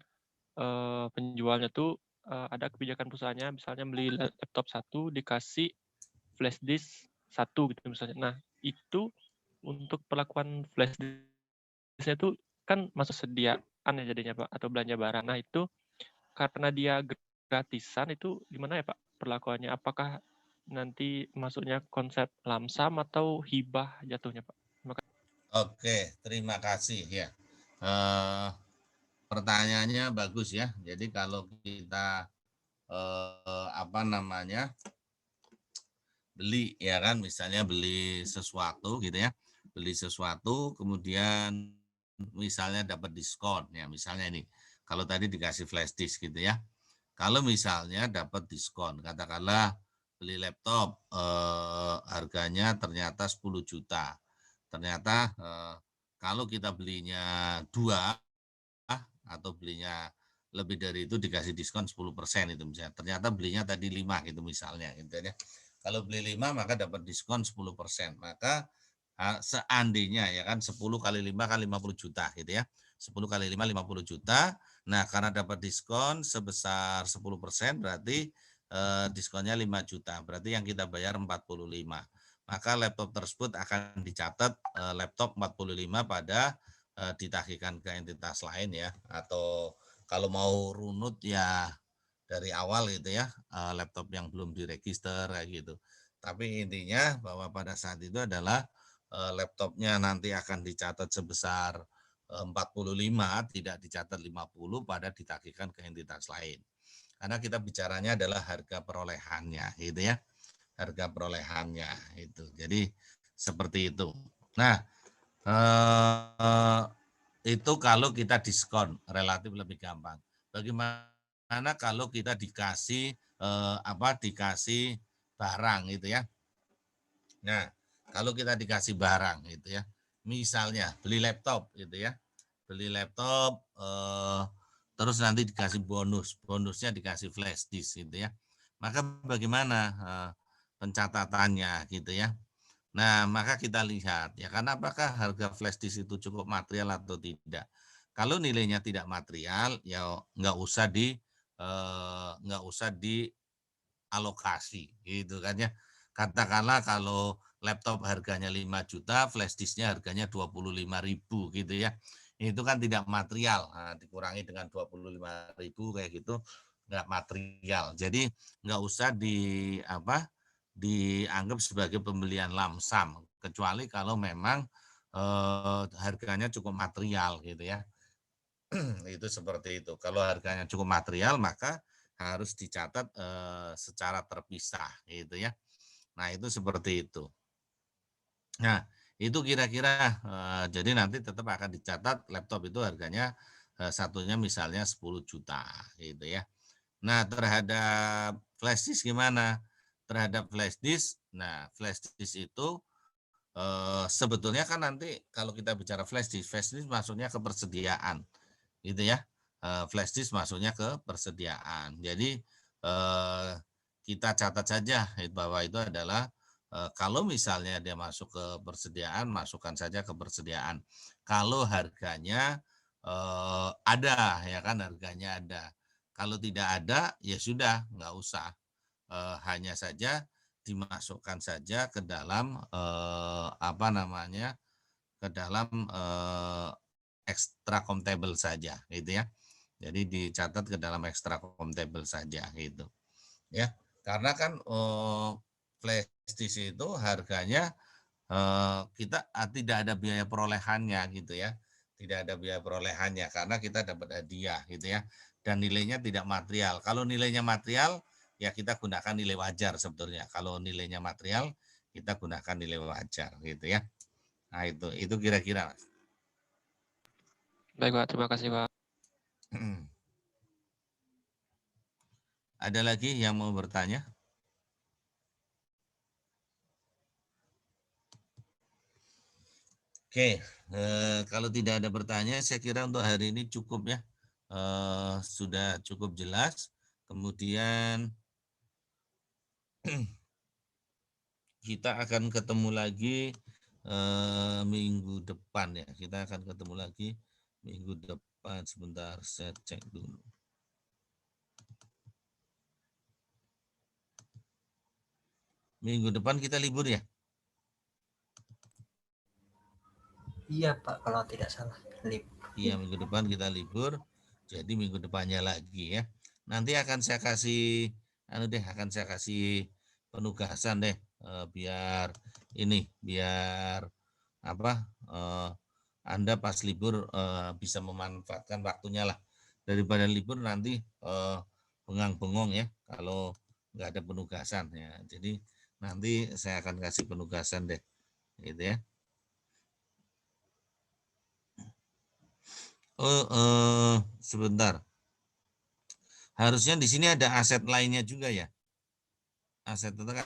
penjualnya tuh ada kebijakan perusahaannya misalnya beli laptop 1 dikasih flash disk 1 gitu misalnya. Nah, itu untuk perlakuan flash disk-nya itu kan masuk sediaan ya jadinya Pak atau belanja barang. Nah, itu karena dia gratisan itu gimana ya Pak perlakuannya? Apakah nanti masuknya konsep lamsam atau hibah jatuhnya Pak? Oke, terima kasih ya. Pertanyaannya bagus ya. Jadi kalau kita beli ya kan, misalnya beli sesuatu gitu ya, beli sesuatu kemudian misalnya dapat diskon ya, misalnya ini kalau tadi dikasih flash disk gitu ya, kalau misalnya dapat diskon katakanlah beli laptop harganya ternyata 10 juta, ternyata kalau kita belinya 2 atau belinya lebih dari itu dikasih diskon 10% itu misalnya, ternyata belinya tadi 5 gitu misalnya gitu ya. Kalau beli 5 maka dapat diskon 10%. Maka seandainya ya kan 10 kali 5 kan 50 juta gitu ya. 10 kali 5, 50 juta. Nah, karena dapat diskon sebesar 10%, berarti diskonnya 5 juta. Berarti yang kita bayar 45. Maka laptop tersebut akan dicatat laptop 45 pada ditagihkan ke entitas lain ya. Atau kalau mau runut ya dari awal gitu ya, laptop yang belum diregister kayak gitu. Tapi intinya bahwa pada saat itu adalah laptopnya nanti akan dicatat sebesar 45, tidak dicatat 50 pada ditagihkan ke entitas lain. Karena kita bicaranya adalah harga perolehannya gitu ya. Harga perolehannya itu. Jadi seperti itu. Nah, itu kalau kita diskon relatif lebih gampang. Bagaimana kalau kita dikasih dikasih barang gitu ya. Nah, kalau kita dikasih barang gitu ya. Misalnya beli laptop gitu ya. Beli laptop terus nanti dikasih bonus. Bonusnya dikasih flash disk gitu ya. Maka bagaimana pencatatannya gitu ya. Nah, maka kita lihat ya, karena apakah harga flash disk itu cukup material atau tidak. Kalau nilainya tidak material, ya nggak usah dialokasi gitu kan ya. Katakanlah kalau laptop harganya 5 juta, flash disknya harganya 25.000 gitu ya. Itu kan tidak material. Nah, dikurangi dengan 25.000 kayak gitu, nggak material. Jadi nggak usah dianggap sebagai pembelian lamsam, kecuali kalau memang harganya cukup material gitu ya. Itu seperti itu. Kalau harganya cukup material maka harus dicatat secara terpisah gitu ya. Nah, itu seperti itu. Nah, itu kira-kira jadi nanti tetap akan dicatat laptop itu harganya satunya misalnya 10 juta gitu ya. Nah, terhadap flash disk gimana? Terhadap flash disk, nah flash disk itu sebetulnya kan nanti kalau kita bicara flash disk masuknya ke persediaan, gitu ya. Flash disk masuknya ke persediaan. Jadi kita catat saja bahwa itu adalah kalau misalnya dia masuk ke persediaan, masukkan saja ke persediaan. Kalau harganya ada, ya kan harganya ada. Kalau tidak ada, ya sudah, nggak usah. Hanya saja dimasukkan saja ke dalam ke dalam extra countable saja, gitu ya. Jadi dicatat ke dalam extra countable saja, gitu. Ya, karena kan flash disk itu harganya kita tidak ada biaya perolehannya, gitu ya. Tidak ada biaya perolehannya karena kita dapat hadiah, gitu ya. Dan nilainya tidak material. Kalau nilainya material, ya kita gunakan nilai wajar sebetulnya. Kalau nilainya material, kita gunakan nilai wajar, gitu ya. Nah, itu kira-kira, Mas. Baik, Pak. Terima kasih, Pak. Ada lagi yang mau bertanya? Oke, kalau tidak ada pertanyaan, saya kira untuk hari ini cukup ya. Sudah cukup jelas. Kemudian kita akan ketemu lagi minggu depan ya. Kita akan ketemu lagi minggu depan. Sebentar, saya cek dulu. Minggu depan kita libur ya? Iya Pak, kalau tidak salah libur. Iya, minggu depan kita libur. Jadi minggu depannya lagi ya. Nanti akan saya kasih akan saya kasih penugasan deh biar Anda pas libur bisa memanfaatkan waktunya lah. Daripada libur nanti bengang-bengong ya kalau nggak ada penugasan ya. Jadi nanti saya akan kasih penugasan deh. Gitu ya. Sebentar. Harusnya di sini ada aset lainnya juga ya. Aset itu kan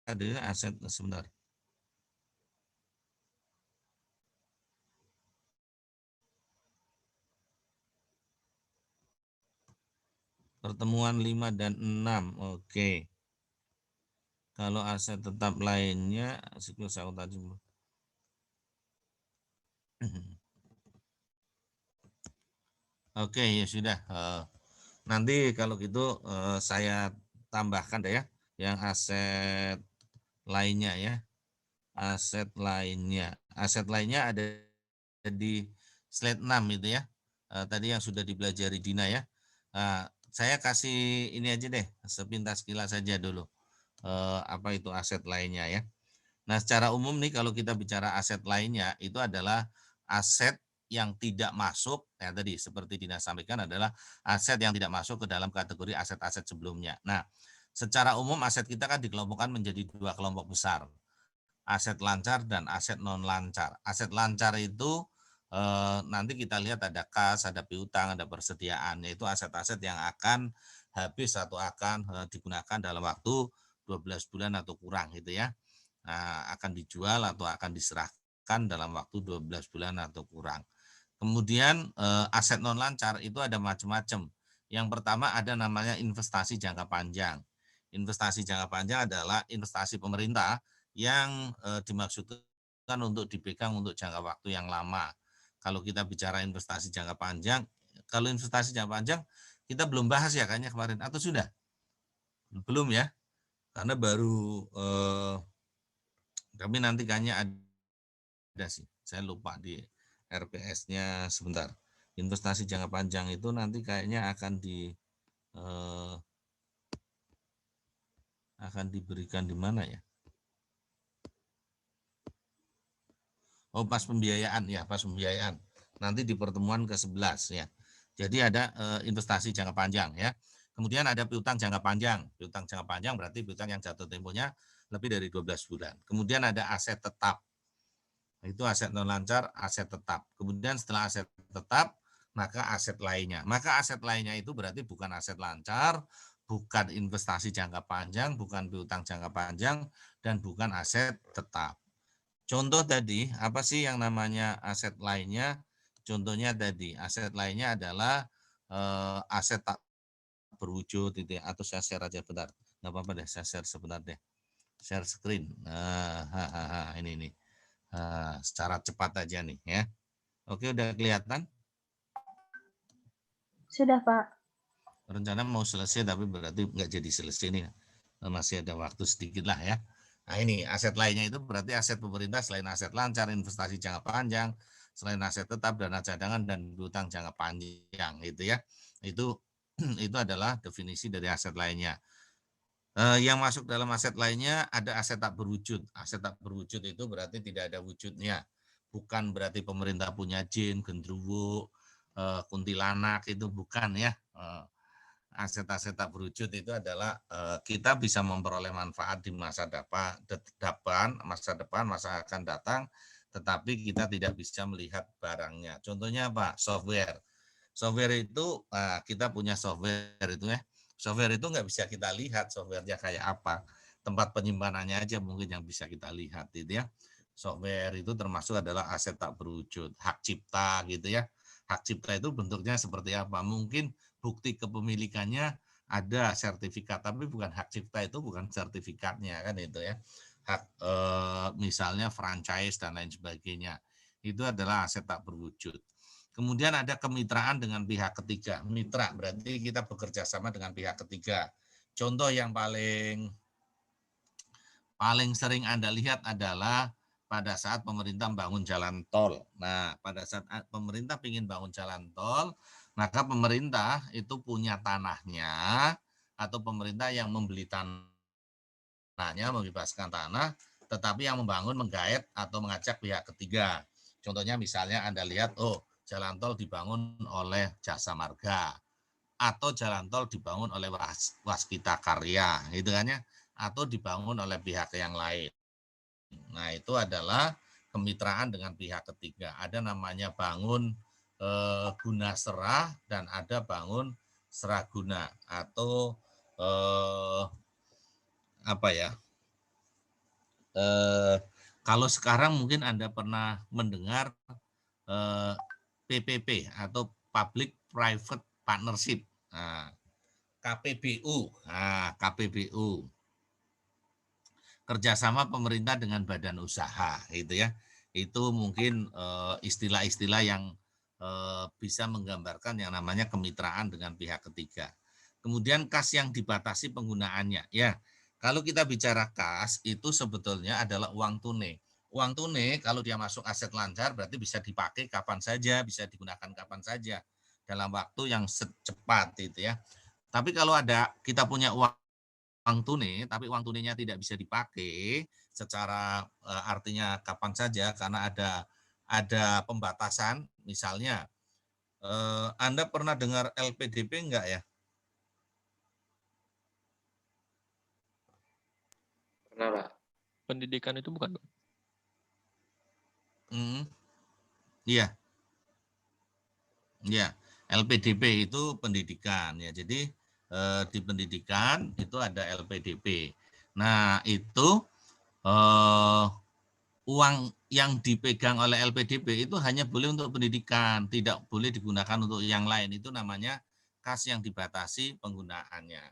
ada aset sebentar. Pertemuan 5 dan 6. Oke. Kalau aset tetap lainnya siklus akuntansi. Oke, ya sudah. Nanti kalau gitu saya tambahkan deh ya, yang aset lainnya ya. Aset lainnya. Aset lainnya ada di slide 6 itu ya. Tadi yang sudah dipelajari Dina ya. Saya kasih ini aja deh, sepintas sekilas saja dulu. Apa itu aset lainnya ya. Nah, secara umum nih kalau kita bicara aset lainnya itu adalah aset yang tidak masuk, ya tadi seperti Dina sampaikan adalah aset yang tidak masuk ke dalam kategori aset-aset sebelumnya. Nah, secara umum aset kita kan dikelompokkan menjadi 2 kelompok besar. Aset lancar dan aset non lancar. Aset lancar itu nanti kita lihat ada kas, ada piutang, ada persediaan, yaitu aset-aset yang akan habis atau akan digunakan dalam waktu 12 bulan atau kurang gitu ya. Nah, akan dijual atau akan diserahkan dalam waktu 12 bulan atau kurang. Kemudian aset non lancar itu ada macam-macam. Yang pertama ada namanya investasi jangka panjang. Investasi jangka panjang adalah investasi pemerintah yang dimaksudkan untuk dipegang untuk jangka waktu yang lama. Kalau kita bicara investasi jangka panjang, kalau investasi jangka panjang kita belum bahas ya kayaknya kemarin atau sudah? Belum ya? Karena baru tapi nanti kayaknya ada sih. Saya lupa di RPS-nya sebentar. Investasi jangka panjang itu nanti kayaknya akan diberikan di mana ya? Oh, pas pembiayaan ya, pas pembiayaan. Nanti di pertemuan ke-11 ya. Jadi ada investasi jangka panjang ya. Kemudian ada piutang jangka panjang. Piutang jangka panjang berarti piutang yang jatuh temponya lebih dari 12 bulan. Kemudian ada aset tetap. Itu aset non lancar, aset tetap. Kemudian setelah aset tetap, maka aset lainnya. Maka aset lainnya itu berarti bukan aset lancar, bukan investasi jangka panjang, bukan piutang jangka panjang, dan bukan aset tetap. Contoh tadi, apa sih yang namanya aset lainnya? Contohnya tadi, aset lainnya adalah aset tak berwujud gitu ya. Atau saya share aja bentar. Nggak apa-apa deh, saya share sebentar deh. Share screen. Nah, ini. Secara cepat aja nih ya. Oke, udah kelihatan? Sudah, Pak. Rencana mau selesai tapi berarti nggak jadi selesai nih. Masih ada waktu sedikit lah ya. Nah ini aset lainnya itu berarti aset pemerintah selain aset lancar, investasi jangka panjang, selain aset tetap, dana cadangan, dan hutang jangka panjang gitu ya. Itu adalah definisi dari aset lainnya. Yang masuk dalam aset lainnya ada aset tak berwujud. Aset tak berwujud itu berarti tidak ada wujudnya. Bukan berarti pemerintah punya jin, genderuwo, kuntilanak, itu bukan ya. Aset-aset tak berwujud itu adalah kita bisa memperoleh manfaat di masa depan, masa akan datang, tetapi kita tidak bisa melihat barangnya. Contohnya apa? Software. Software itu kita punya software itu ya. Software itu nggak bisa kita lihat softwarenya kayak apa. Tempat penyimpanannya aja mungkin yang bisa kita lihat gitu ya. Software itu termasuk adalah aset tak berwujud, hak cipta gitu ya. Hak cipta itu bentuknya seperti apa? Mungkin bukti kepemilikannya ada sertifikat, tapi bukan hak cipta, itu bukan sertifikatnya kan itu ya. Hak misalnya franchise dan lain sebagainya. Itu adalah aset tak berwujud. Kemudian ada kemitraan dengan pihak ketiga. Mitra berarti kita bekerja sama dengan pihak ketiga. Contoh yang paling sering Anda lihat adalah pada saat pemerintah bangun jalan tol. Nah, pada saat pemerintah ingin bangun jalan tol, maka pemerintah itu punya tanahnya atau pemerintah yang membeli tanahnya, membebaskan tanah, tetapi yang membangun, menggait atau mengajak pihak ketiga. Contohnya misalnya Anda lihat, jalan tol dibangun oleh Jasa Marga atau jalan tol dibangun oleh Waskita Karya, gitu kan ya, atau dibangun oleh pihak yang lain. Nah, itu adalah kemitraan dengan pihak ketiga. Ada namanya bangun guna serah dan ada bangun serah guna atau apa ya? Kalau sekarang mungkin Anda pernah mendengar PPP atau Public Private Partnership, KPBU, KPBU, kerjasama pemerintah dengan badan usaha, gitu ya. Itu mungkin istilah-istilah yang bisa menggambarkan yang namanya kemitraan dengan pihak ketiga. Kemudian kas yang dibatasi penggunaannya. Ya, kalau kita bicara kas itu sebetulnya adalah uang tunai. Uang tunai kalau dia masuk aset lancar berarti bisa dipakai kapan saja, bisa digunakan kapan saja dalam waktu yang secepat itu ya. Tapi kalau kita punya uang tunai, tapi uang tunainya tidak bisa dipakai secara artinya kapan saja karena ada pembatasan, misalnya Anda pernah dengar LPDP enggak ya? Pernah, Pak. Pendidikan itu bukan, Pak? Iya. Ya, LPDP itu pendidikan ya. Jadi di pendidikan itu ada LPDP. Nah, itu uang yang dipegang oleh LPDP itu hanya boleh untuk pendidikan, tidak boleh digunakan untuk yang lain. Itu namanya kas yang dibatasi penggunaannya.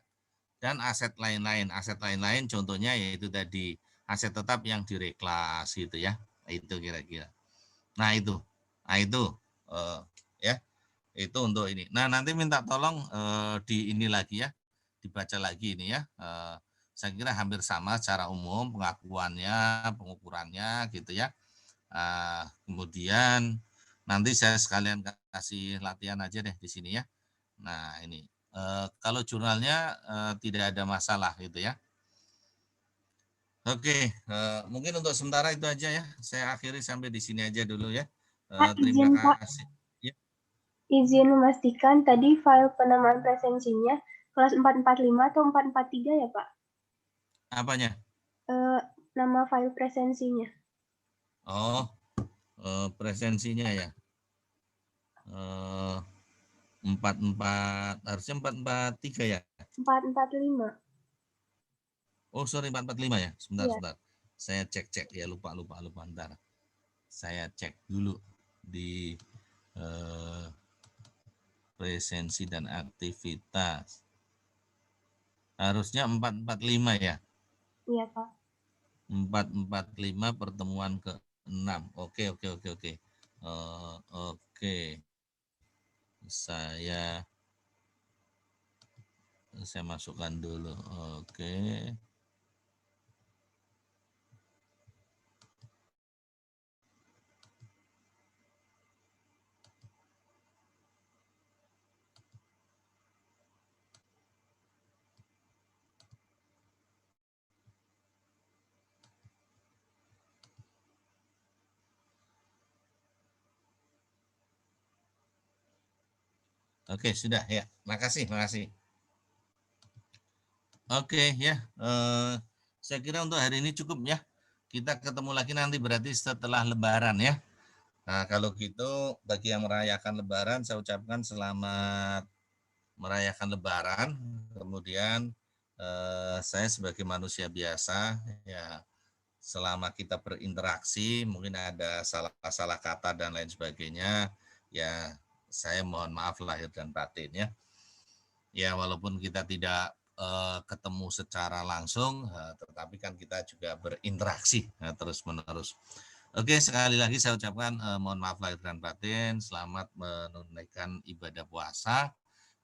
Dan aset lain-lain contohnya yaitu tadi aset tetap yang direklas gitu ya. Itu kira-kira. Nah, itu ya. Itu untuk ini. Nah, nanti minta tolong di ini lagi ya. Dibaca lagi ini ya. Saya kira hampir sama secara umum pengakuannya, pengukurannya gitu ya. Kemudian nanti saya sekalian kasih latihan aja deh di sini ya. Nah, ini kalau jurnalnya tidak ada masalah gitu ya. Oke, mungkin untuk sementara itu aja ya. Saya akhiri sampai di sini aja dulu ya. Terima izin, Pak. kasih. Ya. Izin memastikan tadi file penamaan presensinya kelas 445 atau 443 ya, Pak? Apanya? Nama file presensinya. Oh, presensinya ya. 44 harusnya 443 ya. 445. Oh, sorry 445 ya. Sebentar, Iya. sebentar. Saya cek ya, lupa ntar. Saya cek dulu di presensi dan aktivitas. Harusnya 445 ya. Iya, Pak. 445 pertemuan ke-6. Oke. Oke. Saya masukkan dulu. Oke. Oke, sudah ya. Makasih. Oke ya. Saya kira untuk hari ini cukup ya. Kita ketemu lagi nanti berarti setelah Lebaran ya. Nah, kalau gitu bagi yang merayakan Lebaran saya ucapkan selamat merayakan Lebaran. Kemudian saya sebagai manusia biasa ya, selama kita berinteraksi mungkin ada salah kata dan lain sebagainya ya, saya mohon maaf lahir dan batin ya. Ya walaupun kita tidak ketemu secara langsung, tetapi kan kita juga berinteraksi terus-menerus. Oke, sekali lagi saya ucapkan mohon maaf lahir dan batin, selamat menunaikan ibadah puasa,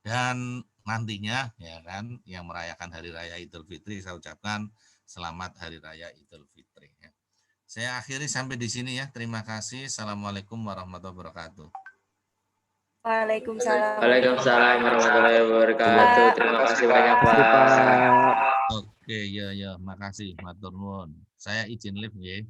dan nantinya ya kan yang merayakan Hari Raya Idul Fitri saya ucapkan selamat Hari Raya Idul Fitri. Ya. Saya akhiri sampai di sini ya. Terima kasih. Assalamualaikum warahmatullahi wabarakatuh. Waalaikumsalam. Waalaikumsalam warahmatullahi wabarakatuh. Terima kasih banyak, Pak. Oke, ya, makasih, matur nuwun. Saya izin live nggih.